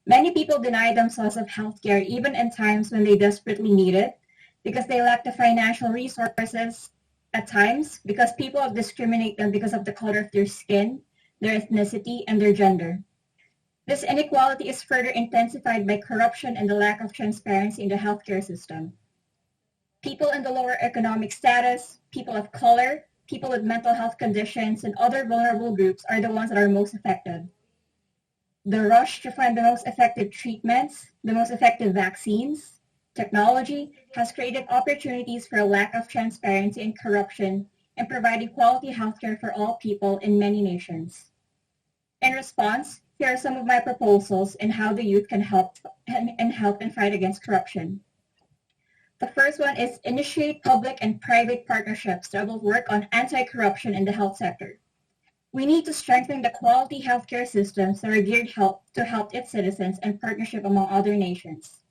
Many people deny themselves of healthcare even in times when they desperately need it, because they lack the financial resources at times, because people discriminate them because of the color of their skin, their ethnicity, and their gender. This inequality is further intensified by corruption and the lack of transparency in the healthcare system. People in the lower economic status, people of color, people with mental health conditions, and other vulnerable groups are the ones that are most affected. The rush to find the most effective treatments, the most effective vaccines, technology has created opportunities for a lack of transparency and corruption in providing quality healthcare for all people in many nations. In response, here are some of my proposals in how the youth can help and fight against corruption. The first one is initiate public and private partnerships that will work on anti-corruption in the health sector. We need to strengthen the quality healthcare systems that are geared to help its citizens and partnership among other nations.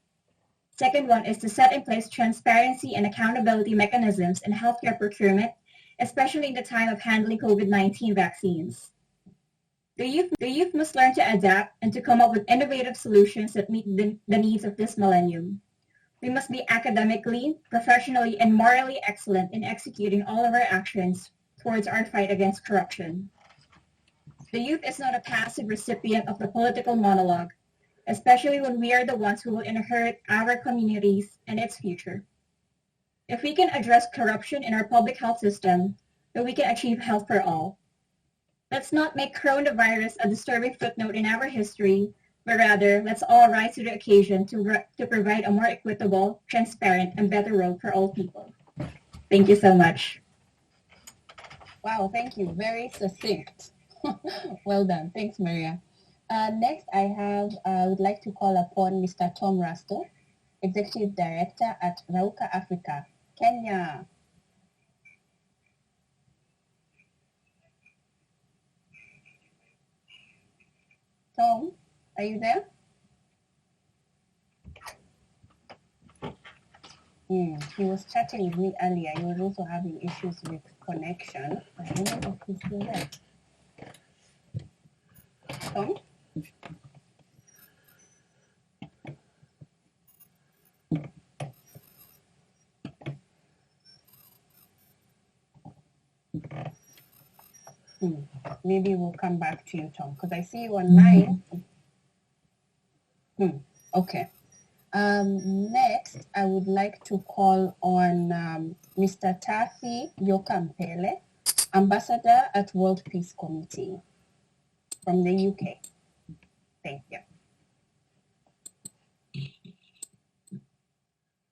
Second one is to set in place transparency and accountability mechanisms in healthcare procurement, especially in the time of handling COVID-19 vaccines. The youth must learn to adapt and to come up with innovative solutions that meet the needs of this millennium. We must be academically, professionally, and morally excellent in executing all of our actions towards our fight against corruption. The youth is not a passive recipient of the political monologue, especially when we are the ones who will inherit our communities and its future. If we can address corruption in our public health system, then we can achieve health for all. Let's not make coronavirus a disturbing footnote in our history, but rather let's all rise to the occasion to provide a more equitable, transparent, and better world for all people. Thank you so much. Wow, thank you. Very succinct. Well done. Thanks, Maria. Next, I would like to call upon Mr. Tom Rasto, Executive Director at Rauka Africa, Kenya. Tom, are you there? He was chatting with me earlier. He was also having issues with connection. I don't know if he's still there. Tom? Maybe we'll come back to you, Tom, because I see you online. Okay. Next, I would like to call on Mr. Tafi Yokampele, Ambassador at World Peace Committee from the UK. Thank you.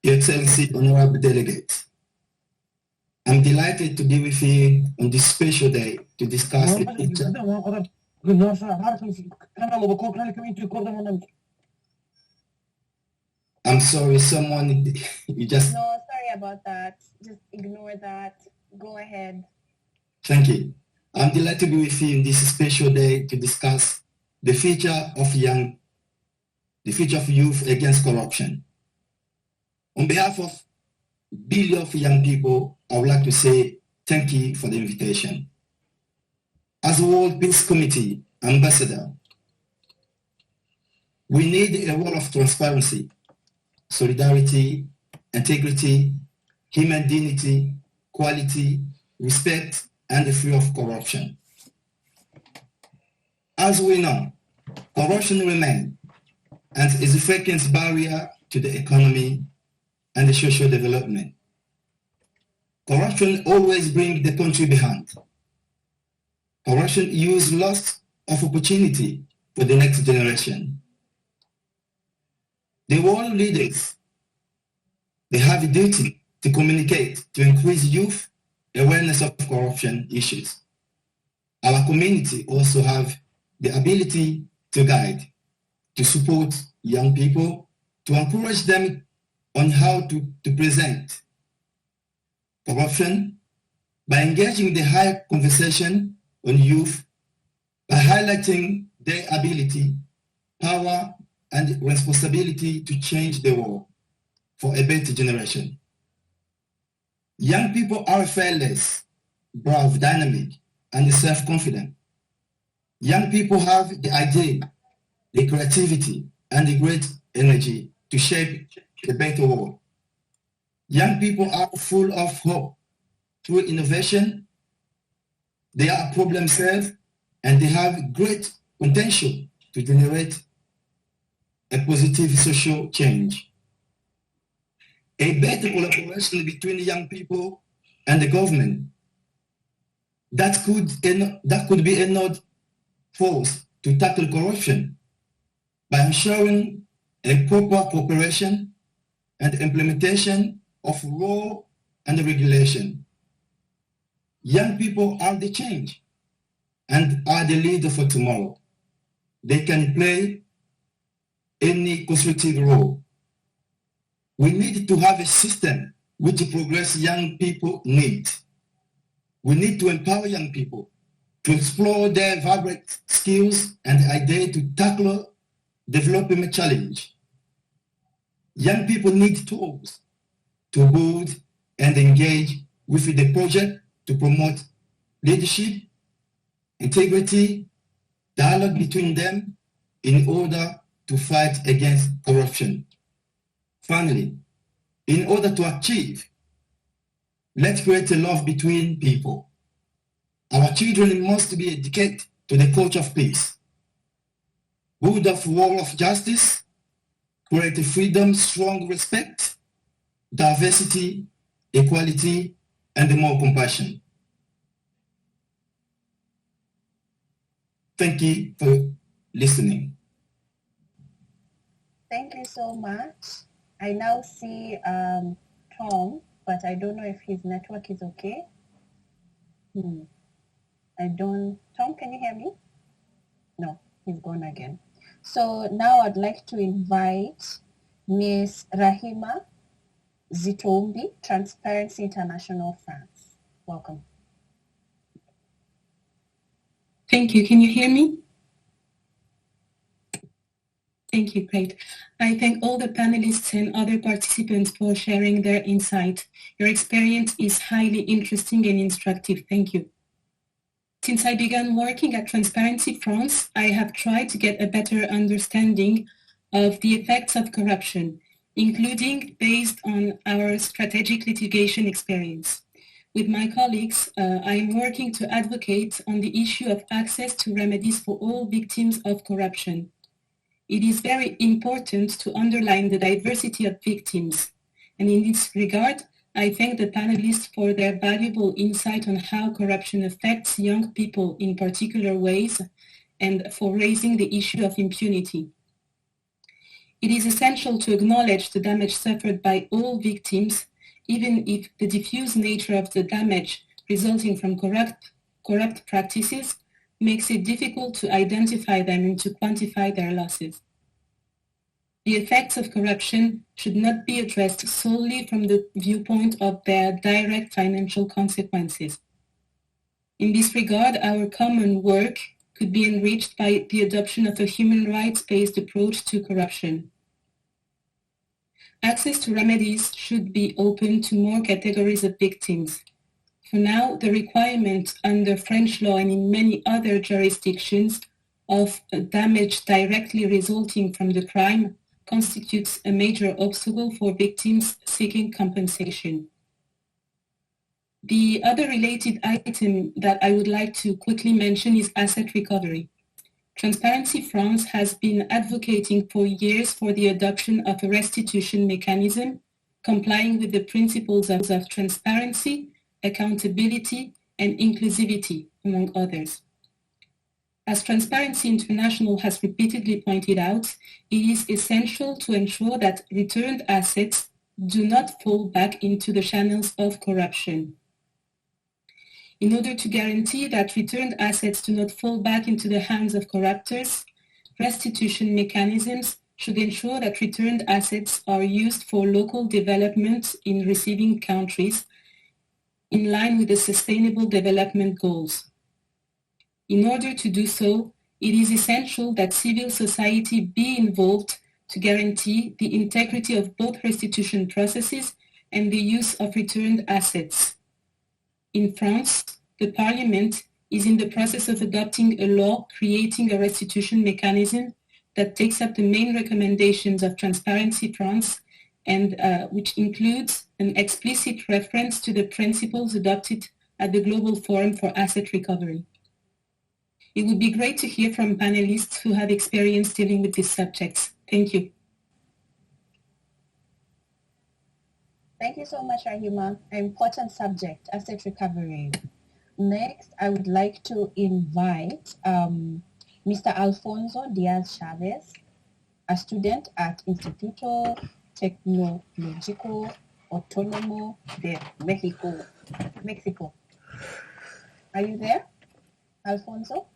Your Excellency, Honorable Delegates, I'm I'm delighted to be with you on this special day to discuss the future. I'm sorry, someone, you just... No, sorry about that. Just ignore that. Go ahead. Thank you. I'm delighted to be with you on this special day to discuss the future of youth against corruption. On behalf of billions of young people, I would like to say thank you for the invitation. As a World Peace Committee ambassador, we need a role of transparency, solidarity, integrity, human dignity, quality, respect, and the free of corruption. As we know, corruption remains and is a frequent barrier to the economy and the social development. Corruption always brings the country behind. Corruption use loss of opportunity for the next generation. The world leaders, they have a duty to communicate to increase youth awareness of corruption issues. Our community also have the ability to guide, to support young people, to encourage them on how to present corruption by engaging the high conversation on youth, by highlighting their ability, power, and responsibility to change the world for a better generation. Young people are fearless, brave, dynamic, and self-confident. Young people have the idea, the creativity, and the great energy to shape a better world. Young people are full of hope through innovation. They are problem solvers, and they have great potential to generate a positive social change. A better collaboration between young people and the government that could be another force to tackle corruption by ensuring a proper cooperation and implementation of law and regulation. Young people are the change and are the leader for tomorrow. They can play any constructive role. We need to have a system which progress young people need. We need to empower young people to explore their vibrant skills and ideas to tackle development challenge. Young people need tools to build and engage with the project to promote leadership, integrity, dialogue between them in order to fight against corruption. Finally, in order to achieve, let's create a love between people. Our children must be educated to the culture of peace, build a wall of justice, create freedom, strong respect, diversity, equality, and more compassion. Thank you for listening. Thank you so much. I now see Tom, but I don't know if his network is okay. Tom, can you hear me? No, he's gone again. So now I'd like to invite Ms. Rahima Zitombi, Transparency International France. Welcome. Thank you. Can you hear me? Thank you. Great. I thank all the panelists and other participants for sharing their insight. Your experience is highly interesting and instructive. Thank you. Since I began working at Transparency France, I have tried to get a better understanding of the effects of corruption, including based on our strategic litigation experience. With my colleagues, I am working to advocate on the issue of access to remedies for all victims of corruption. It is very important to underline the diversity of victims. And in this regard, I thank the panelists for their valuable insight on how corruption affects young people in particular ways and for raising the issue of impunity. It is essential to acknowledge the damage suffered by all victims even if the diffuse nature of the damage resulting from corrupt practices makes it difficult to identify them and to quantify their losses. The effects of corruption should not be addressed solely from the viewpoint of their direct financial consequences. In this regard, our common work could be enriched by the adoption of a human rights-based approach to corruption. Access to remedies should be open to more categories of victims. For now, the requirement under French law and in many other jurisdictions of damage directly resulting from the crime constitutes a major obstacle for victims seeking compensation. The other related item that I would like to quickly mention is asset recovery. Transparency France has been advocating for years for the adoption of a restitution mechanism complying with the principles of transparency, accountability, and inclusivity, among others. As Transparency International has repeatedly pointed out, it is essential to ensure that returned assets do not fall back into the channels of corruption. In order to guarantee that returned assets do not fall back into the hands of corruptors, restitution mechanisms should ensure that returned assets are used for local development in receiving countries in line with the Sustainable Development Goals. In order to do so, it is essential that civil society be involved to guarantee the integrity of both restitution processes and the use of returned assets. In France, the Parliament is in the process of adopting a law creating a restitution mechanism that takes up the main recommendations of Transparency France and which includes an explicit reference to the principles adopted at the Global Forum for Asset Recovery. It would be great to hear from panelists who have experience dealing with these subjects. Thank you. Thank you so much, Rahima. An important subject, asset recovery. Next, I would like to invite Mr. Alfonso Diaz Chavez, a student at Instituto Tecnológico Autónomo de Mexico. Are you there, Alfonso?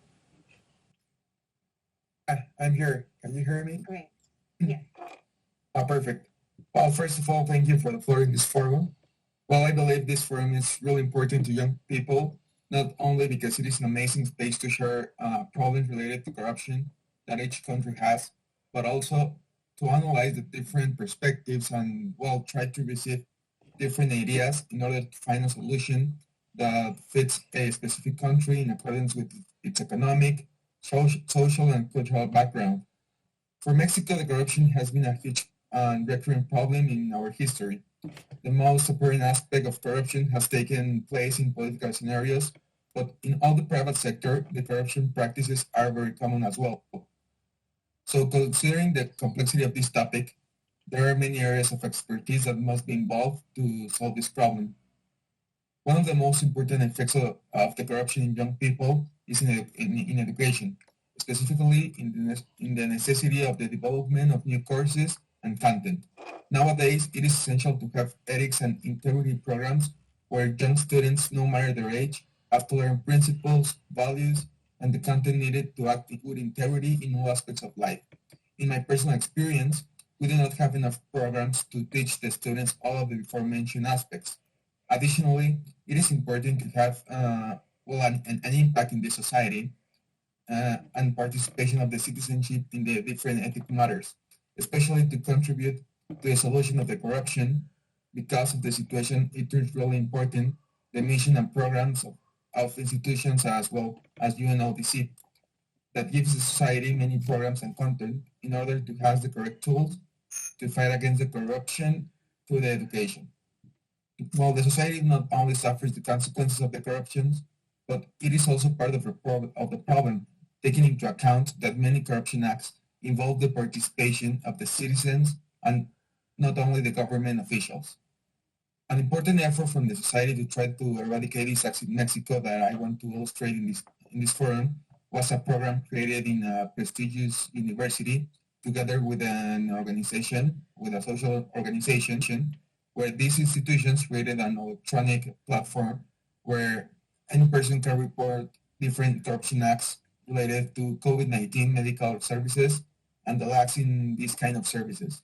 I'm here. Can you hear me? Great. Yeah. Perfect. Well, first of all, thank you for the floor in this forum. Well, I believe this forum is really important to young people, not only because it is an amazing space to share problems related to corruption that each country has, but also to analyze the different perspectives and, well, try to receive different ideas in order to find a solution that fits a specific country in accordance with its economic, social, and cultural background. For Mexico, the corruption has been a huge and recurrent problem in our history. The most apparent aspect of corruption has taken place in political scenarios, but in all the private sector, the corruption practices are very common as well. So considering the complexity of this topic, there are many areas of expertise that must be involved to solve this problem. One of the most important effects of the corruption in young people is in education, specifically in the necessity of the development of new courses and content. Nowadays, it is essential to have ethics and integrity programs where young students, no matter their age, have to learn principles, values, and the content needed to act with integrity in all aspects of life. In my personal experience, we do not have enough programs to teach the students all of the aforementioned aspects. Additionally, it is important to have an impact in the society and participation of the citizenship in the different ethical matters, especially to contribute to the solution of the corruption. Because of the situation, it is really important the mission and programs of institutions as well as UNODC that gives the society many programs and content in order to have the correct tools to fight against the corruption through the education. Well, the society not only suffers the consequences of the corruption, but it is also part of the problem, taking into account that many corruption acts involve the participation of the citizens and not only the government officials. An important effort from the society to try to eradicate these acts in Mexico that I want to illustrate in this forum was a program created in a prestigious university together with an organization, with a social organization, where these institutions created an electronic platform where any person can report different corruption acts related to COVID-19 medical services and the lacks in these kind of services.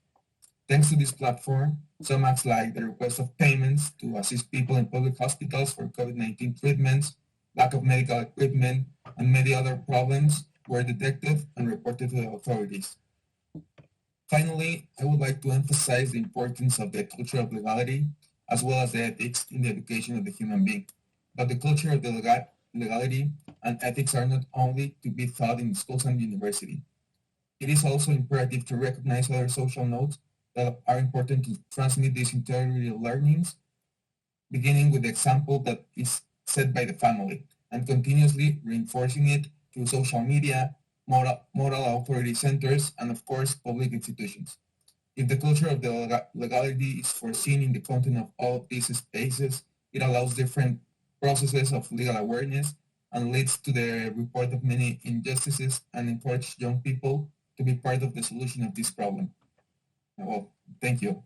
Thanks to this platform, some acts like the request of payments to assist people in public hospitals for COVID-19 treatments, lack of medical equipment, and many other problems were detected and reported to the authorities. Finally, I would like to emphasize the importance of the culture of legality, as well as the ethics in the education of the human being. But the culture of the legality and ethics are not only to be taught in schools and university. It is also imperative to recognize other social nodes that are important to transmit these interior learnings, beginning with the example that is set by the family, and continuously reinforcing it through social media, moral authority centers, and of course, public institutions. If the culture of the legality is foreseen in the content of all of these spaces, it allows different processes of legal awareness and leads to the report of many injustices and encourages young people to be part of the solution of this problem. Well, thank you.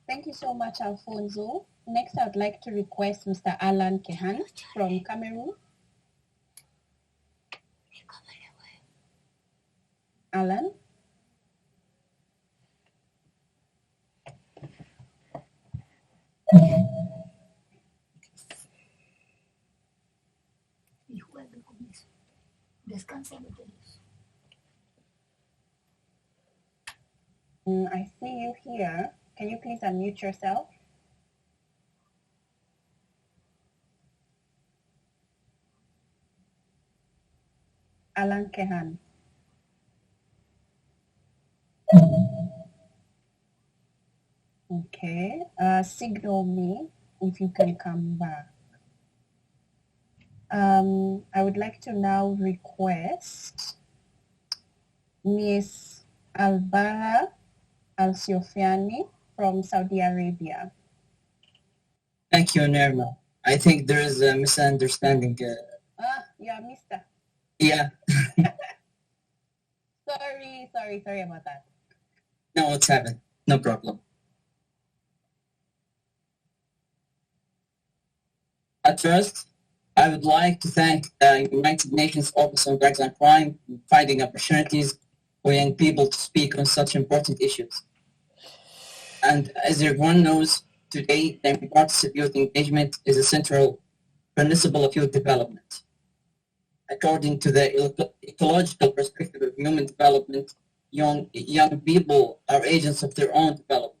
Thank you so much, Alfonso. Next, I'd like to request Mr. Alan Kehan from Cameroon. Alan? I see you here. Can you please unmute yourself? Alan Kehan. Okay, signal me if you can come back. I would like to now request Ms. Albara Al-Siofiani from Saudi Arabia. Thank you, Nerma. I think there is a misunderstanding. Yeah, Mr. Yeah. Sorry about that. No, it's happened. No problem. At first, I would like to thank the United Nations Office on Drugs and Crime for finding opportunities for young people to speak on such important issues. And as everyone knows, today, participant engagement is a central principle of youth development. According to the ecological perspective of human development, young people are agents of their own development.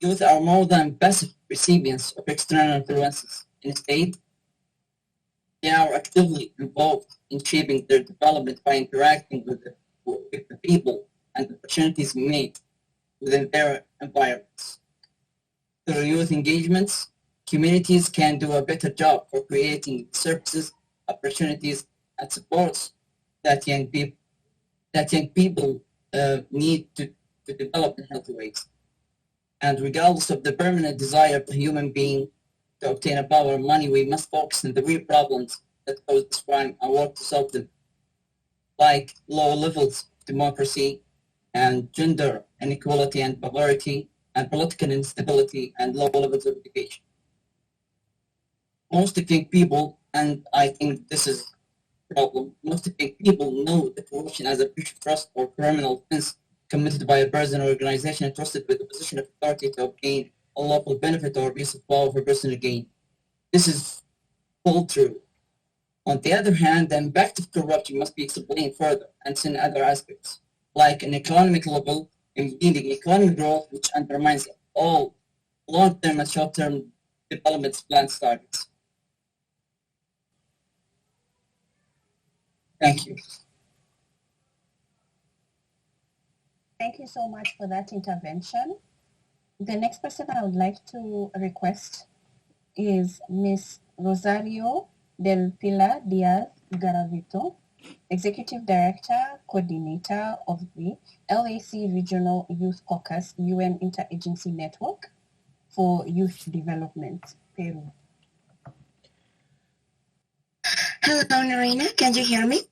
Youth are more than passive recipients of external influences. Instead, they are actively involved in shaping their development by interacting with the people and opportunities made within their environments. Through youth engagements, communities can do a better job for creating services, opportunities, and supports that young people need to develop in healthy ways. And regardless of the permanent desire of the human being to obtain a power of money, we must focus on the real problems that cause this crime and work to solve them, like low levels of democracy and gender inequality and poverty and political instability and low levels of education. Most of young people, and I think this is a problem, most of young people know the corruption as a breach of trust or criminal offense committed by a person or organization entrusted with a position of authority to obtain a lawful benefit or abuse of power for personal gain. This is all true. On the other hand, the impact of corruption must be explained further and in other aspects, like an economic level, impeding economic growth, which undermines all long-term and short-term development plans targets. Thank you. Thank you so much for that intervention. The next person I would like to request is Ms. Rosario del Pilar Diaz Garavito, Executive Director, Coordinator of the LAC Regional Youth Caucus UN Interagency Network for Youth Development, Peru. Hello, Norina. Can you hear me?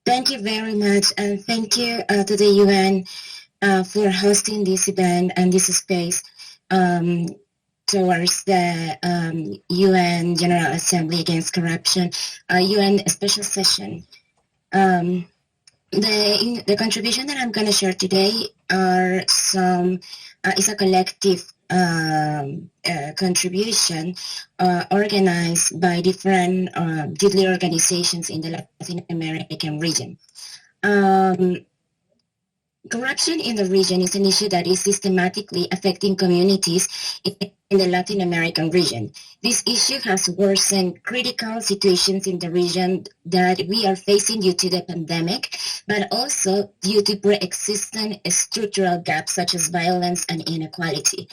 Thank you very much, and thank you to the UN for hosting this event and this space towards the UN General Assembly Against Corruption, UN special session. The contribution that I'm going to share today are is a collective contribution organized by different deadly organizations in the Latin American region. Corruption in the region is an issue that is systematically affecting communities in the Latin American region. This issue has worsened critical situations in the region that we are facing due to the pandemic, but also due to pre-existing structural gaps such as violence and inequality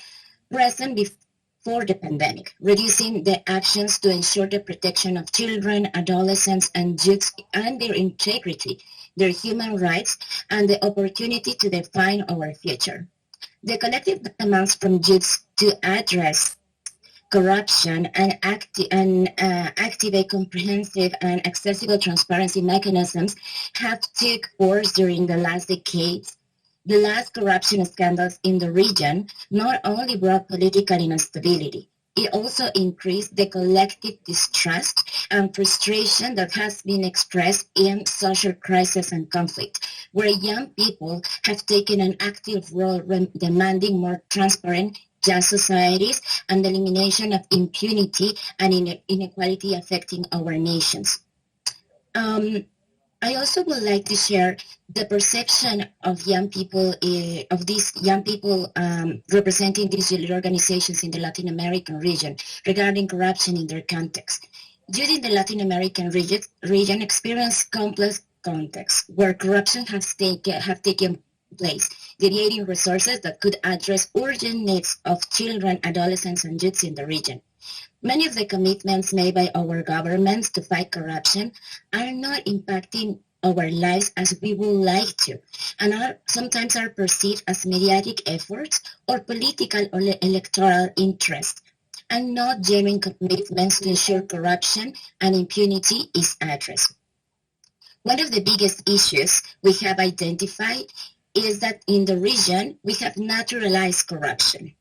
present before the pandemic, reducing the actions to ensure the protection of children, adolescents, and youth and their integrity, their human rights, and the opportunity to define our future. The collective demands from youths to address corruption and activate comprehensive and accessible transparency mechanisms have took force during the last decades. The last corruption scandals in the region not only brought political instability, it also increased the collective distrust and frustration that has been expressed in social crisis and conflict, where young people have taken an active role demanding more transparent, just societies and the elimination of impunity and inequality affecting our nations. I also would like to share the perception of young people, of these young people representing these organizations in the Latin American region regarding corruption in their context. Youth in the Latin American region experience complex contexts where corruption have taken place, creating resources that could address urgent needs of children, adolescents, and youths in the region. Many of the commitments made by our governments to fight corruption are not impacting our lives as we would like to, and sometimes are perceived as mediatic efforts or political or electoral interest, and not genuine commitments to ensure corruption and impunity is addressed. One of the biggest issues we have identified is that in the region we have naturalized corruption.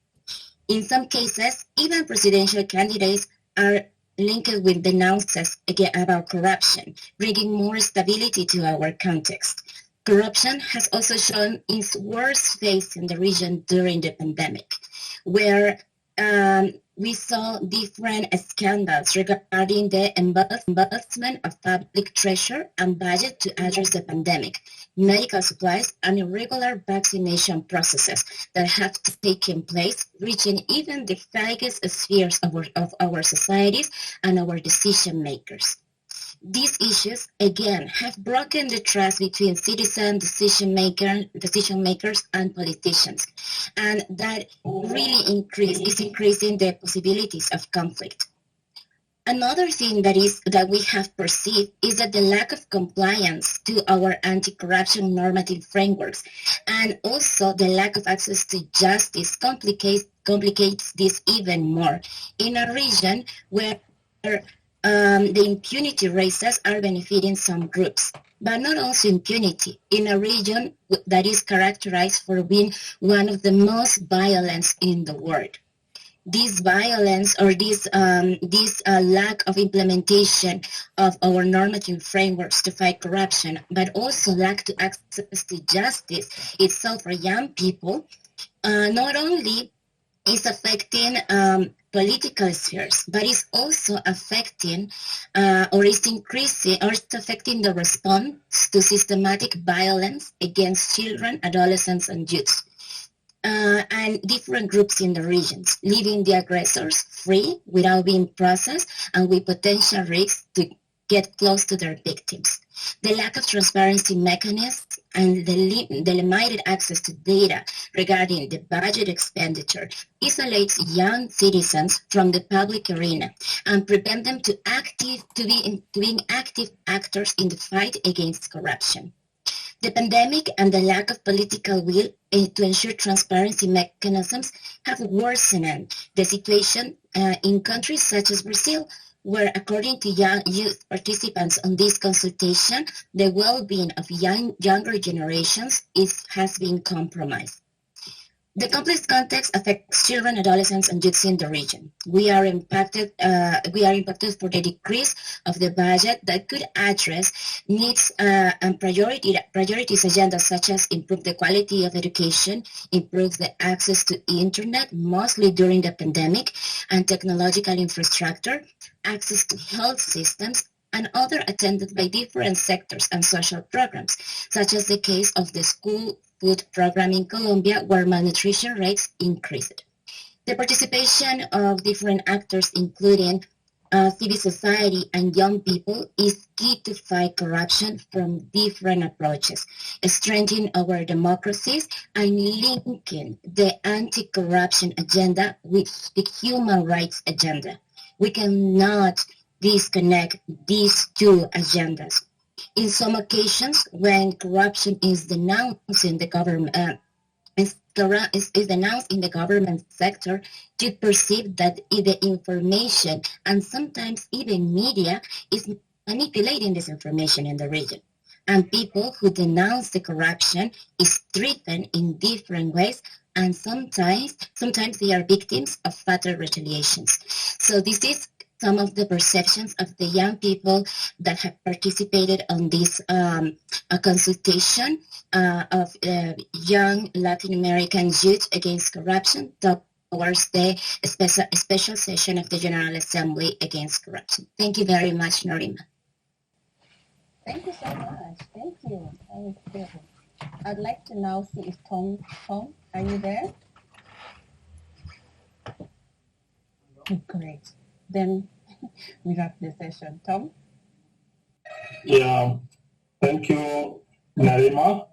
In some cases, even presidential candidates are linked with denouncements about corruption, bringing more stability to our context. Corruption has also shown its worst phase in the region during the pandemic, where we saw different scandals regarding the embezzlement of public treasure and budget to address the pandemic, medical supplies, and irregular vaccination processes that have taken place, reaching even the vaguest spheres of our societies and our decision makers. These issues, again, have broken the trust between citizens, decision makers, and politicians, and that really is increasing the possibilities of conflict. Another thing that we have perceived is that the lack of compliance to our anti-corruption normative frameworks, and also the lack of access to justice complicates this even more in a region where the impunity races are benefiting some groups, but not also impunity in a region that is characterized for being one of the most violent in the world. This violence or this lack of implementation of our normative frameworks to fight corruption, but also lack to access to justice itself for young people, not only is affecting political spheres, but is also affecting or is increasing or is affecting the response to systematic violence against children, adolescents, and youth. And different groups in the regions, leaving the aggressors free without being processed and with potential risks to get close to their victims. The lack of transparency mechanisms and the limited access to data regarding the budget expenditure isolates young citizens from the public arena and prevent them to being active actors in the fight against corruption. The pandemic and the lack of political will to ensure transparency mechanisms have worsened the situation in countries such as Brazil, where according to young youth participants on this consultation, the well-being of younger generations has been compromised. The complex context affects children, adolescents, and youths in the region. We are impacted for the decrease of the budget that could address needs and priorities agendas such as improve the quality of education, improve the access to internet, mostly during the pandemic, and technological infrastructure, access to health systems, and other attended by different sectors and social programs, such as the case of the school food program in Colombia, where malnutrition rates increased. The participation of different actors, including civil society and young people, is key to fight corruption from different approaches, strengthening our democracies and linking the anti-corruption agenda with the human rights agenda. We cannot disconnect these two agendas. In some occasions, when corruption is denounced in the government, is denounced in the government sector, you perceive that the information and sometimes even media is manipulating this information in the region. And people who denounce the corruption is treated in different ways, and sometimes they are victims of fatal retaliations. So this is some of the perceptions of the young people that have participated on this consultation of young Latin American youth against corruption towards the special session of the General Assembly against corruption. Thank you very much, Norima. Thank you so much. Thank you. Thank you. I'd like to now see if Tom, are you there? Great. Then we wrap the session. Tom? Yeah, thank you, Narima.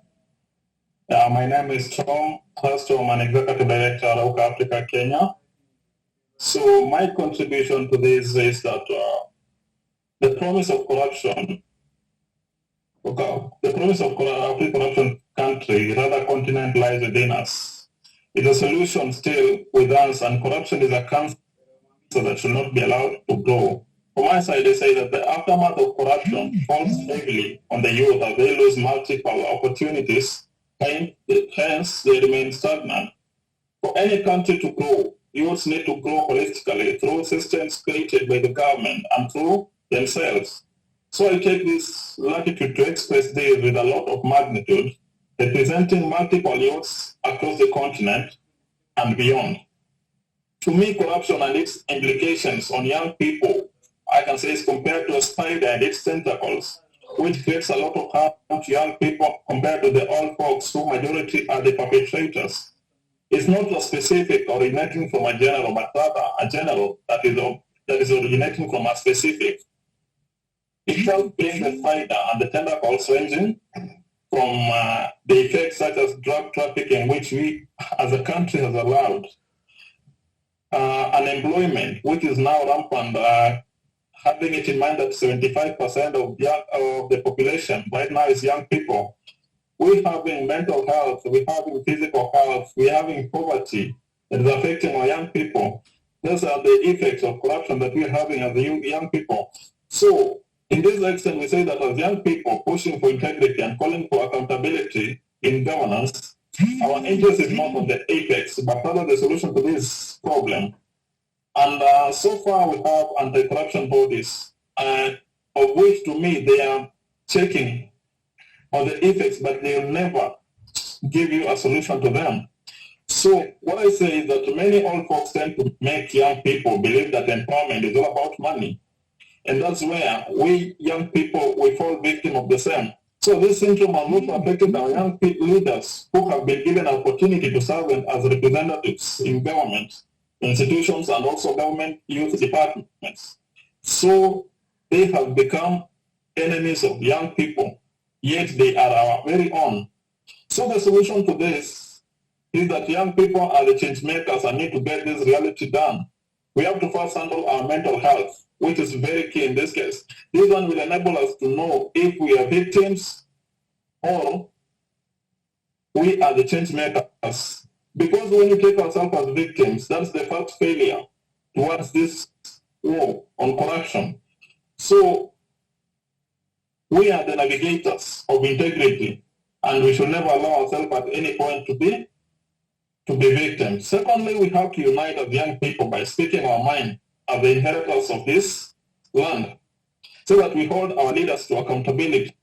My name is Tom Castro. I'm an Executive Director at Oka Africa, Kenya. So my contribution to this is that the promise of corruption, the promise of corruption country, rather continent, lies within us. It's a solution still with us, and corruption is a cancer that should not be allowed to grow. From my side, they say that the aftermath of corruption falls heavily on the youth as they lose multiple opportunities, hence they remain stagnant. For any country to grow, youths need to grow holistically through systems created by the government and through themselves. So I take this latitude to express this with a lot of magnitude, representing multiple youths across the continent and beyond. To me, corruption and its implications on young people, I can say, is compared to a spider and its tentacles, which creates a lot of harm to young people compared to the old folks who majority are the perpetrators. It's not a specific originating from a general, but rather a general that is originating from a specific. It helps being the spider and the tentacles ranging from the effects such as drug trafficking, which we as a country has allowed. Unemployment, which is now rampant, having it in mind that 75% of the population right now is young people. We're having mental health, we're having physical health, we're having poverty that is affecting our young people. Those are the effects of corruption that we're having as young people. So, in this extent, we say that as young people pushing for integrity and calling for accountability in governance, our interest is not on the apex, but rather the solution to this problem. And so far we have anti-corruption bodies, of which to me they are checking on the effects, but they will never give you a solution to them. So what I say is that many old folks tend to make young people believe that empowerment is all about money. And that's where we young people, we fall victim of the same. So this syndrome has also affected our young leaders who have been given an opportunity to serve as representatives in government institutions and also government youth departments. So they have become enemies of young people, yet they are our very own. So the solution to this is that young people are the change makers and need to get this reality done. We have to first handle our mental health, which is very key in this case. This one will enable us to know if we are victims or we are the change makers. Because when you take ourselves as victims, that's the first failure towards this war on corruption. So we are the navigators of integrity, and we should never allow ourselves at any point to be victims. Secondly, we have to unite as young people by speaking our mind as the inheritors of this land, so that we hold our leaders to accountability.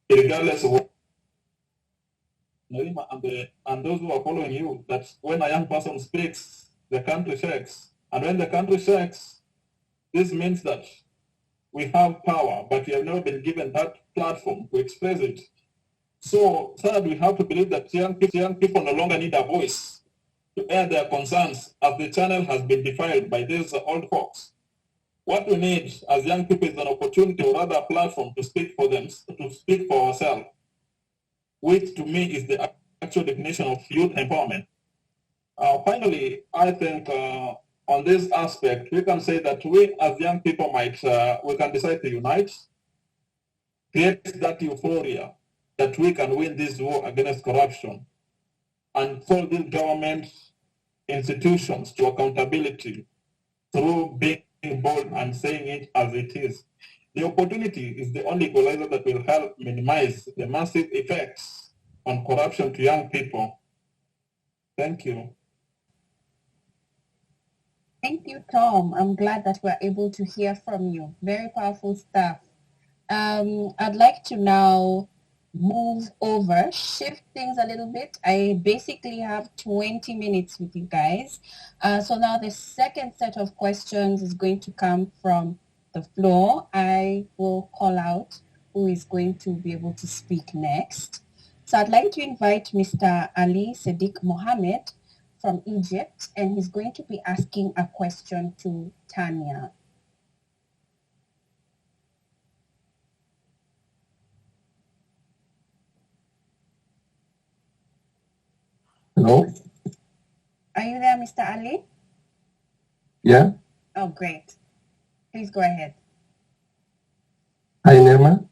Regardless of what and those who are following you, that when a young person speaks, the country shakes. And when the country shakes, this means that we have power, but we have never been given that platform to express it. So third, we have to believe that young people no longer need a voice to air their concerns, as the channel has been defiled by these old folks. What we need as young people is an opportunity, or rather a platform, to speak for them, to speak for ourselves, which to me is the actual definition of youth empowerment. Finally, I think on this aspect, we can say that we as young people we can decide to unite, create that euphoria that we can win this war against corruption, and hold these government institutions to accountability through being bold and saying it as it is. The opportunity is the only equalizer that will help minimize the massive effects on corruption to young people. Thank you. Thank you, Tom. I'm glad that we're able to hear from you. Very powerful stuff. I'd like to now move over, shift things a little bit. I basically have 20 minutes with you guys. So now the second set of questions is going to come from the floor. I will call out who is going to be able to speak next. So I'd like to invite Mr. Ali Sadiq Mohammed from Egypt, and he's going to be asking a question to Tanya. Hello? Are you there, Mr. Ali? Yeah? Oh, great. Please go ahead. Hi, Nirma.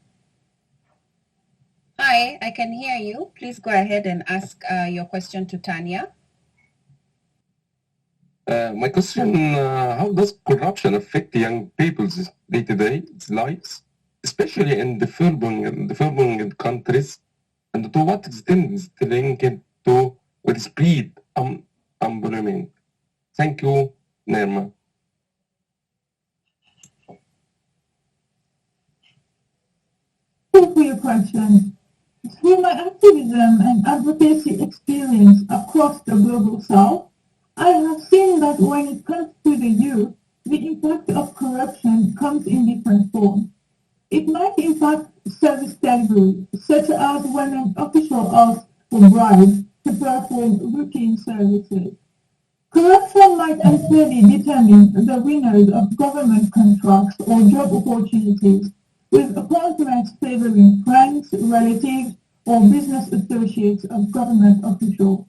Hi, I can hear you. Please go ahead and ask your question to Tanya. My question, how does corruption affect young people's day-to-day lives, especially in developing countries, and to what extent is it linked to with speed employment? Thank you, Nirma. Thank you for your question. Through my activism and advocacy experience across the global south, I have seen that when it comes to the youth, the impact of corruption comes in different forms. It might impact service delivery, such as when an official asks for bribes to perform routine services. Corruption might unfairly determine the winners of government contracts or job opportunities, with appointments favoring friends, relatives, or business associates of government officials.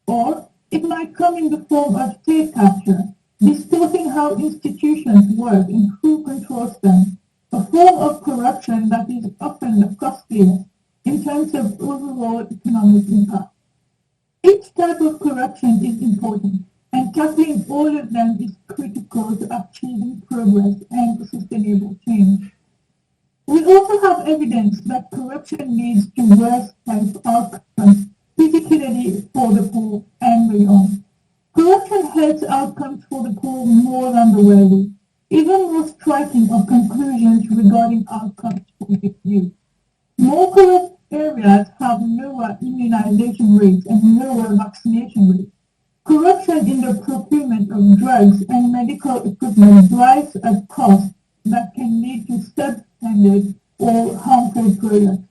Or it might come in the form of state capture, distorting how institutions work and who controls them, a form of corruption that is often the costliest in terms of overall economic impact. Each type of corruption is important, and tackling all of them is critical to achieving progress and sustainable change. We also have evidence that corruption leads to worse health outcomes, particularly for the poor and the young. Corruption hurts outcomes for the poor more than the wealthy. Even more striking are conclusions regarding outcomes for the youth. More corrupt areas have lower immunization rates and lower vaccination rates. Corruption in the procurement of drugs and medical equipment drives a cost that can lead to substandard or harmful products.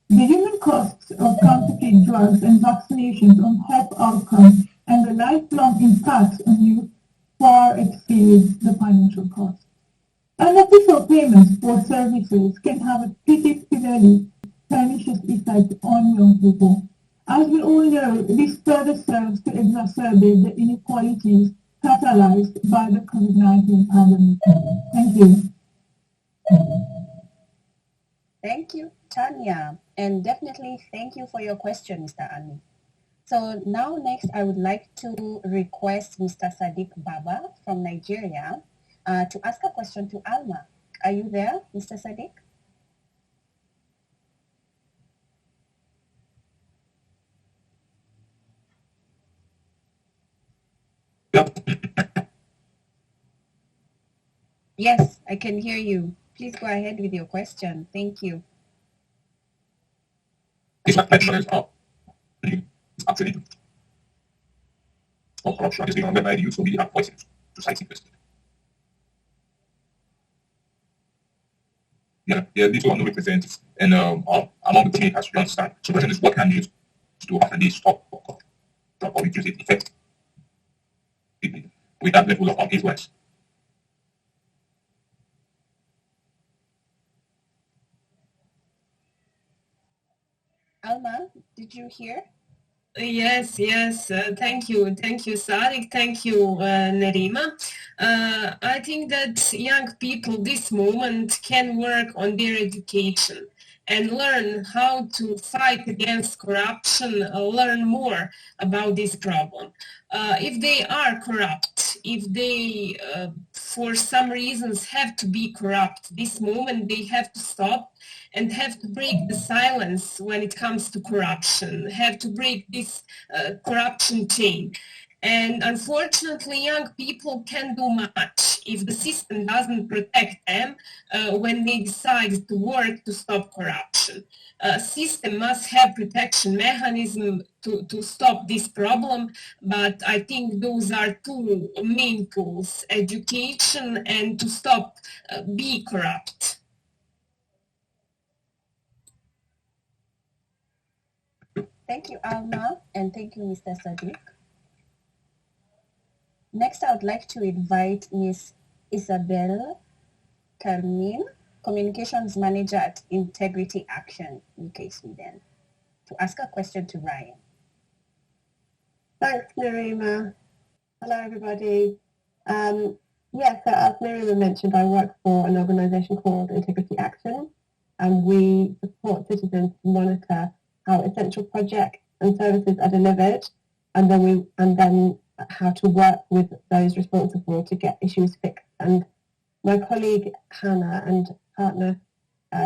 The human costs of counterfeit drugs and vaccinations on health outcomes and the lifelong impacts on youth far exceed the financial cost. Unofficial payments for services can have a particularly pernicious effect on young people. As we all know, this further serves to exacerbate the inequalities catalyzed by the COVID-19 pandemic. Thank you. Thank you, Tanya. And definitely thank you for your question, Mr. Ali. So now next, I would like to request Mr. Sadiq Baba from Nigeria to ask a question to Alma. Are you there, Mr. Sadiq? Yes, I can hear you. Please go ahead with your question. Thank you. Corruption is being organized use of media voices to cite interest. These are no representatives, and among the team has to understand. So the question is, what can you use to have this stop or reduce its effect with that level of influence? Alma, did you hear? Yes. Thank you, Sadiq. Thank you, Nerima. I think that young people this moment can work on their education and learn how to fight against corruption, learn more about this problem. If they are corrupt, if they for some reasons have to be corrupt, this moment they have to stop and have to break the silence when it comes to corruption, have to break this corruption chain. And unfortunately, young people can't do much if the system doesn't protect them when they decide to work to stop corruption. System must have protection mechanism to stop this problem, but I think those are two main tools, education and to stop be corrupt. Thank you, Alma, and thank you, Mr. Sadiq. Next, I would like to invite Ms. Isabel Carmin, Communications Manager at Integrity Action, UK, Sweden, to ask a question to Ryan. Thanks, Nerima. Hello, everybody. So as Nerima mentioned, I work for an organisation called Integrity Action, and we support citizens to monitor how essential projects and services are delivered, and then how to work with those responsible to get issues fixed. And my colleague Hannah and partner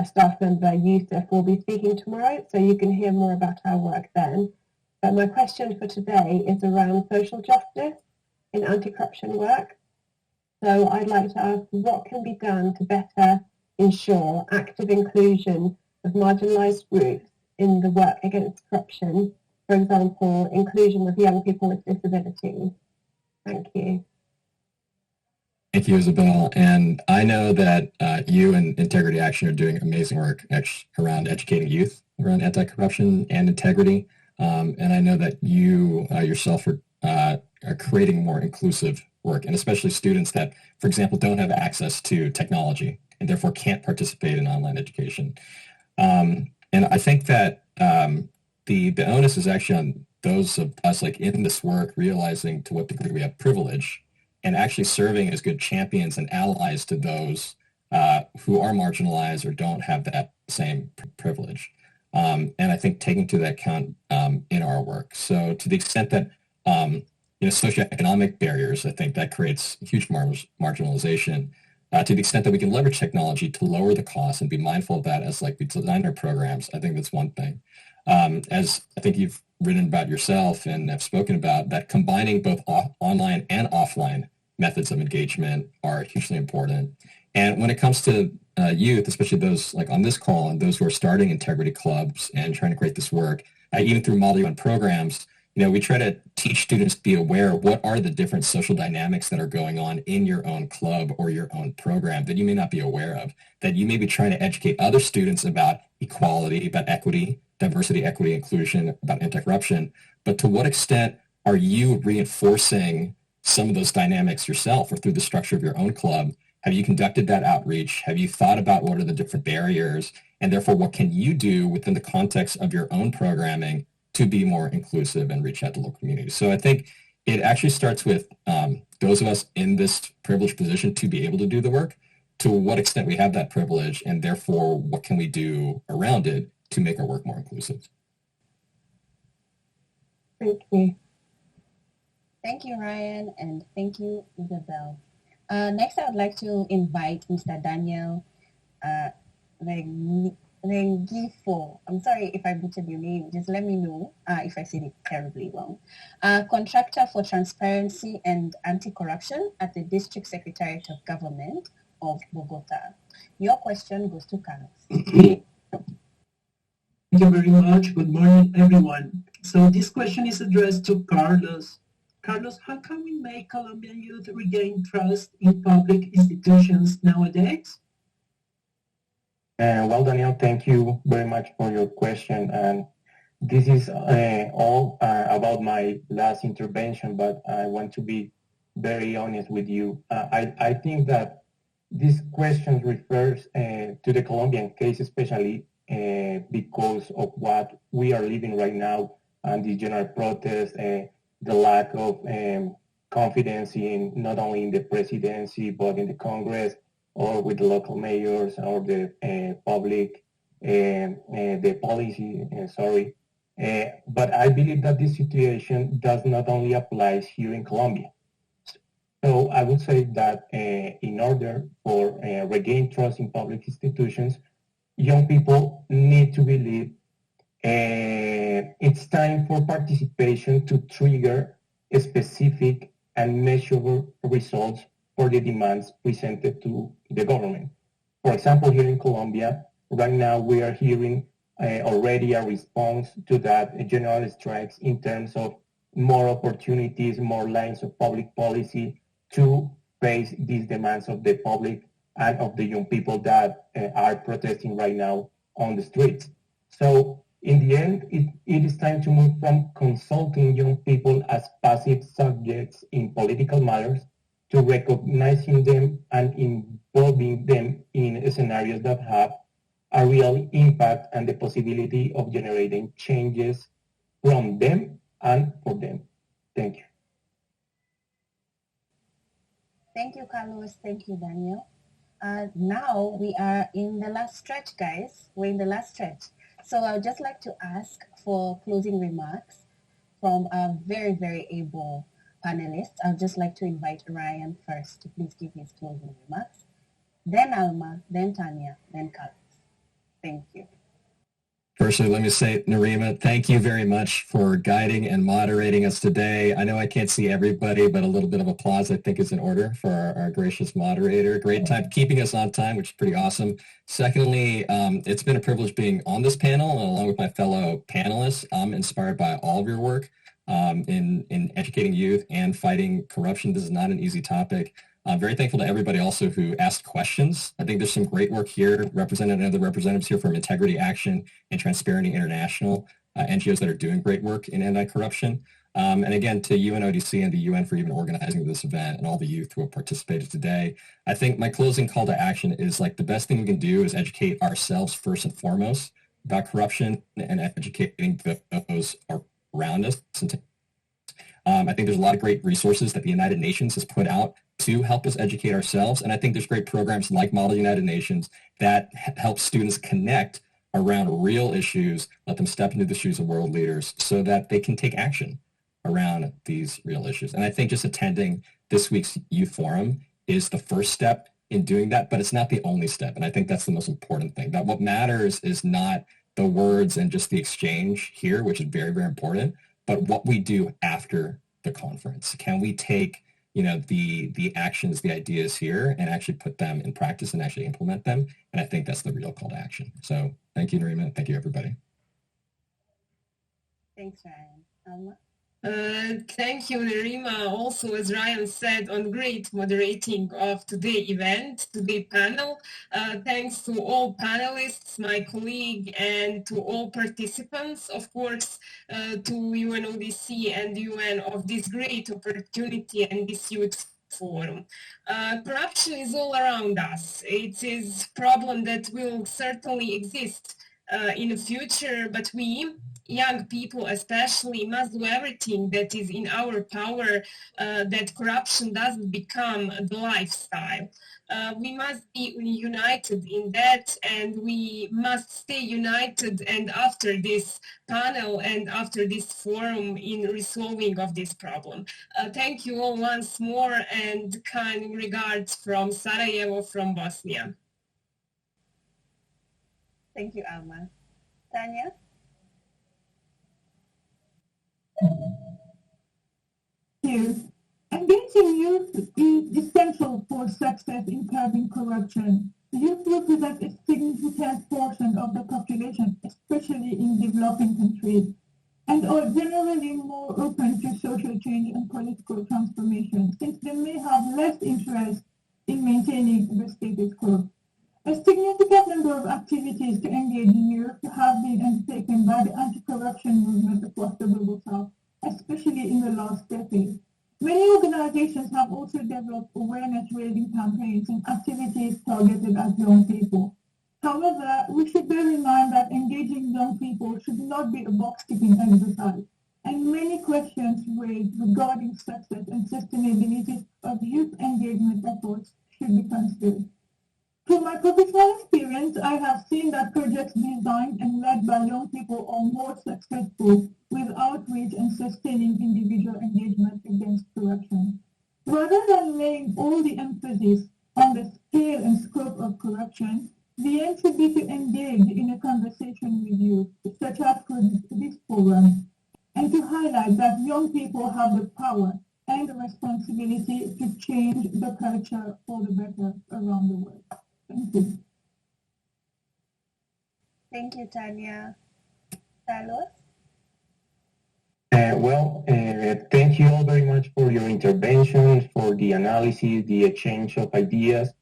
staff member Yusuf will be speaking tomorrow, so you can hear more about our work then. But my question for today is around social justice in anti-corruption work. So I'd like to ask, what can be done to better ensure active inclusion of marginalised groups in the work against corruption, for example, inclusion of young people with disabilities? Thank you. Thank you, Isabel. And I know that you and Integrity Action are doing amazing work around educating youth around anti-corruption and integrity. And I know that you yourself are creating more inclusive work, and especially students that, for example, don't have access to technology and therefore can't participate in online education. And I think that the onus is actually on those of us like in this work realizing to what degree we have privilege and actually serving as good champions and allies to those who are marginalized or don't have that same privilege. And I think taking to that account in our work. So to the extent that socioeconomic barriers, I think that creates huge marginalization. To the extent that we can leverage technology to lower the cost and be mindful of that as like we design our programs, I think that's one thing. As I think you've written about yourself and have spoken about, that combining both online and offline methods of engagement are hugely important. And when it comes to youth, especially those like on this call and those who are starting integrity clubs and trying to create this work, even through Model UN programs, we try to teach students to be aware of what are the different social dynamics that are going on in your own club or your own program that you may not be aware of, that you may be trying to educate other students about equality, about equity, diversity, equity, inclusion, about anti-corruption. But to what extent are you reinforcing some of those dynamics yourself or through the structure of your own club? Have you conducted that outreach? Have you thought about what are the different barriers? And therefore, what can you do within the context of your own programming to be more inclusive and reach out to local communities? So I think it actually starts with those of us in this privileged position to be able to do the work, to what extent we have that privilege, and therefore what can we do around it to make our work more inclusive. Thank you. Thank you, Ryan, and thank you, Isabel. Next, I would like to invite Mr. Daniel Rengifo. I'm sorry if I butchered your name. Just let me know if I said it terribly wrong. Contractor for Transparency and Anti-Corruption at the District Secretariat of Government of Bogota. Your question goes to Carlos. Thank you very much. Good morning, everyone. So this question is addressed to Carlos. Carlos, how can we make Colombian youth regain trust in public institutions nowadays? Well, Daniel, thank you very much for your question. And this is all about my last intervention, but I want to be very honest with you. I think that this question refers to the Colombian case, especially because of what we are living right now and the general protest, the lack of confidence in not only in the presidency, but in the Congress, or with the local mayors, or the public, the policy, but I believe that this situation does not only apply here in Colombia. So I would say that in order for regain trust in public institutions, young people need to believe it's time for participation to trigger specific and measurable results for the demands presented to the government. For example, here in Colombia, right now we are hearing already a response to that general strikes in terms of more opportunities, more lines of public policy to face these demands of the public and of the young people that are protesting right now on the streets. So in the end, it is time to move from consulting young people as passive subjects in political matters to recognizing them and involving them in scenarios that have a real impact and the possibility of generating changes from them and for them. Thank you. Thank you, Carlos. Thank you, Daniel. Now we are in the last stretch, guys. We're in the last stretch. So I would just like to ask for closing remarks from our very, very able panelists. I'd just like to invite Ryan first to please give his closing remarks. Then Alma, then Tanya, then Carlos. Thank you. Firstly, let me say, Narima, thank you very much for guiding and moderating us today. I know I can't see everybody, but a little bit of applause, I think, is in order for our gracious moderator. Great time keeping us on time, which is pretty awesome. Secondly, it's been a privilege being on this panel, and along with my fellow panelists. I'm inspired by all of your work in educating youth and fighting corruption. This is not an easy topic. I'm very thankful to everybody also who asked questions. I think there's some great work here, represented and other representatives here from Integrity Action and Transparency International, NGOs that are doing great work in anti-corruption. And again, to UNODC and the UN for even organizing this event and all the youth who have participated today. I think my closing call to action is like the best thing we can do is educate ourselves first and foremost about corruption and educating those around us. I think there's a lot of great resources that the United Nations has put out to help us educate ourselves. And I think there's great programs like Model United Nations that help students connect around real issues, let them step into the shoes of world leaders so that they can take action around these real issues. And I think just attending this week's Youth Forum is the first step in doing that, but it's not the only step. And I think that's the most important thing, that what matters is not the words and just the exchange here, which is very, very important, but what we do after the conference. Can we take the actions, the ideas here, and actually put them in practice and actually implement them? And I think that's the real call to action. So thank you, Narima. Thank you, everybody. Thanks, Ryan. Alma? Thank you, Narima, also, as Ryan said, on great moderating of today's event, today's panel. Thanks to all panelists, my colleague, and to all participants, of course, to UNODC and UN of this great opportunity and this youth forum. Corruption is all around us. It is a problem that will certainly exist in the future, but we, young people especially, must do everything that is in our power that corruption doesn't become the lifestyle. We must be united in that, and we must stay united, and after this panel and after this forum in resolving of this problem. Thank you all once more, and kind regards from Sarajevo, from Bosnia. Thank you, Alma. Tanya? Yes. Engaging youth is essential for success in curbing corruption. Youth represent a significant portion of the population, especially in developing countries, and are generally more open to social change and political transformation, since they may have less interest in maintaining the status quo. A significant number of activities to engage youth have been undertaken by the anti-corruption movement across the global south, especially in the last decade. Many organizations have also developed awareness-raising campaigns and activities targeted at young people. However, we should bear in mind that engaging young people should not be a box-ticking exercise, and many questions raised regarding success and sustainability of youth engagement efforts should be considered. Through my professional experience, I have seen that projects designed and led by young people are more successful with outreach and sustaining individual engagement against corruption. Rather than laying all the emphasis on the scale and scope of corruption, the aim should be to engage in a conversation with youth, such as this forum, and to highlight that young people have the power and the responsibility to change the culture for the better around the world. Thank you. Thank you, Tanya. Carlos? Thank you all very much for your interventions, for the analysis, the exchange of ideas.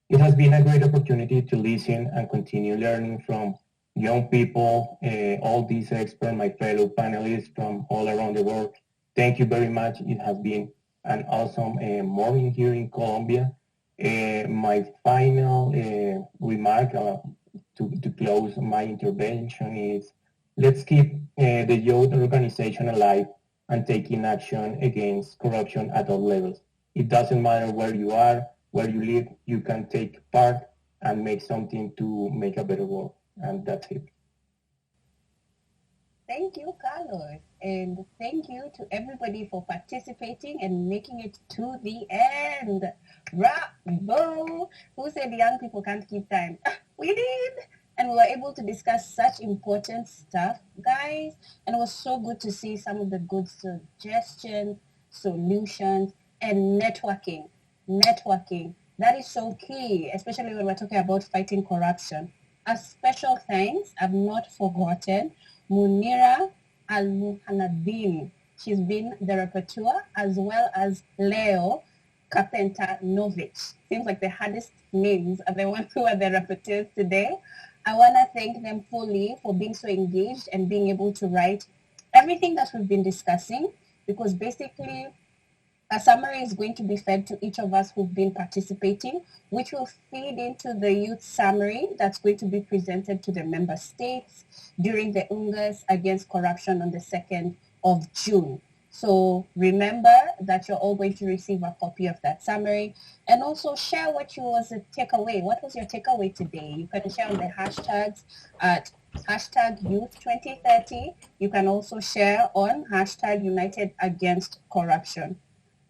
It has been a great opportunity to listen and continue learning from young people, all these experts, my fellow panelists from all around the world. Thank you very much. It has been an awesome morning here in Colombia. My final remark to close my intervention is, let's keep the youth organization alive and taking action against corruption at all levels. It doesn't matter where you are, where you live, you can take part and make something to make a better world. And that's it. Thank you, Carlos. And thank you to everybody for participating and making it to the end. Bravo! Who said young people can't keep time? We did! And we were able to discuss such important stuff, guys. And it was so good to see some of the good suggestions, solutions, and networking. Networking. That is so key, especially when we're talking about fighting corruption. A special thanks, I've not forgotten, Munira Al-Muhanadin. She's been the rapporteur, as well as Leo Kapentanovich. Seems like the hardest names are the ones who are the rapporteurs today. I want to thank them fully for being so engaged and being able to write everything that we've been discussing, because basically a summary is going to be fed to each of us who've been participating, which will feed into the youth summary that's going to be presented to the member states during the UNGASS against corruption on the 2nd of June. So remember that you're all going to receive a copy of that summary, and also share what was a takeaway. What was your takeaway today? You can share on the hashtags at #Youth2030. You can also share on #UnitedAgainstCorruption.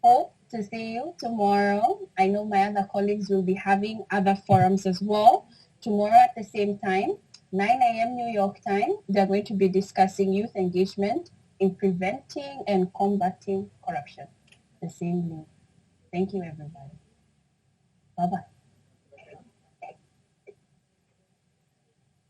Hope to see you tomorrow. I know my other colleagues will be having other forums as well. Tomorrow at the same time, 9 a.m. New York time, they're going to be discussing youth engagement in preventing and combating corruption. The same thing. Thank you, everybody. Bye-bye.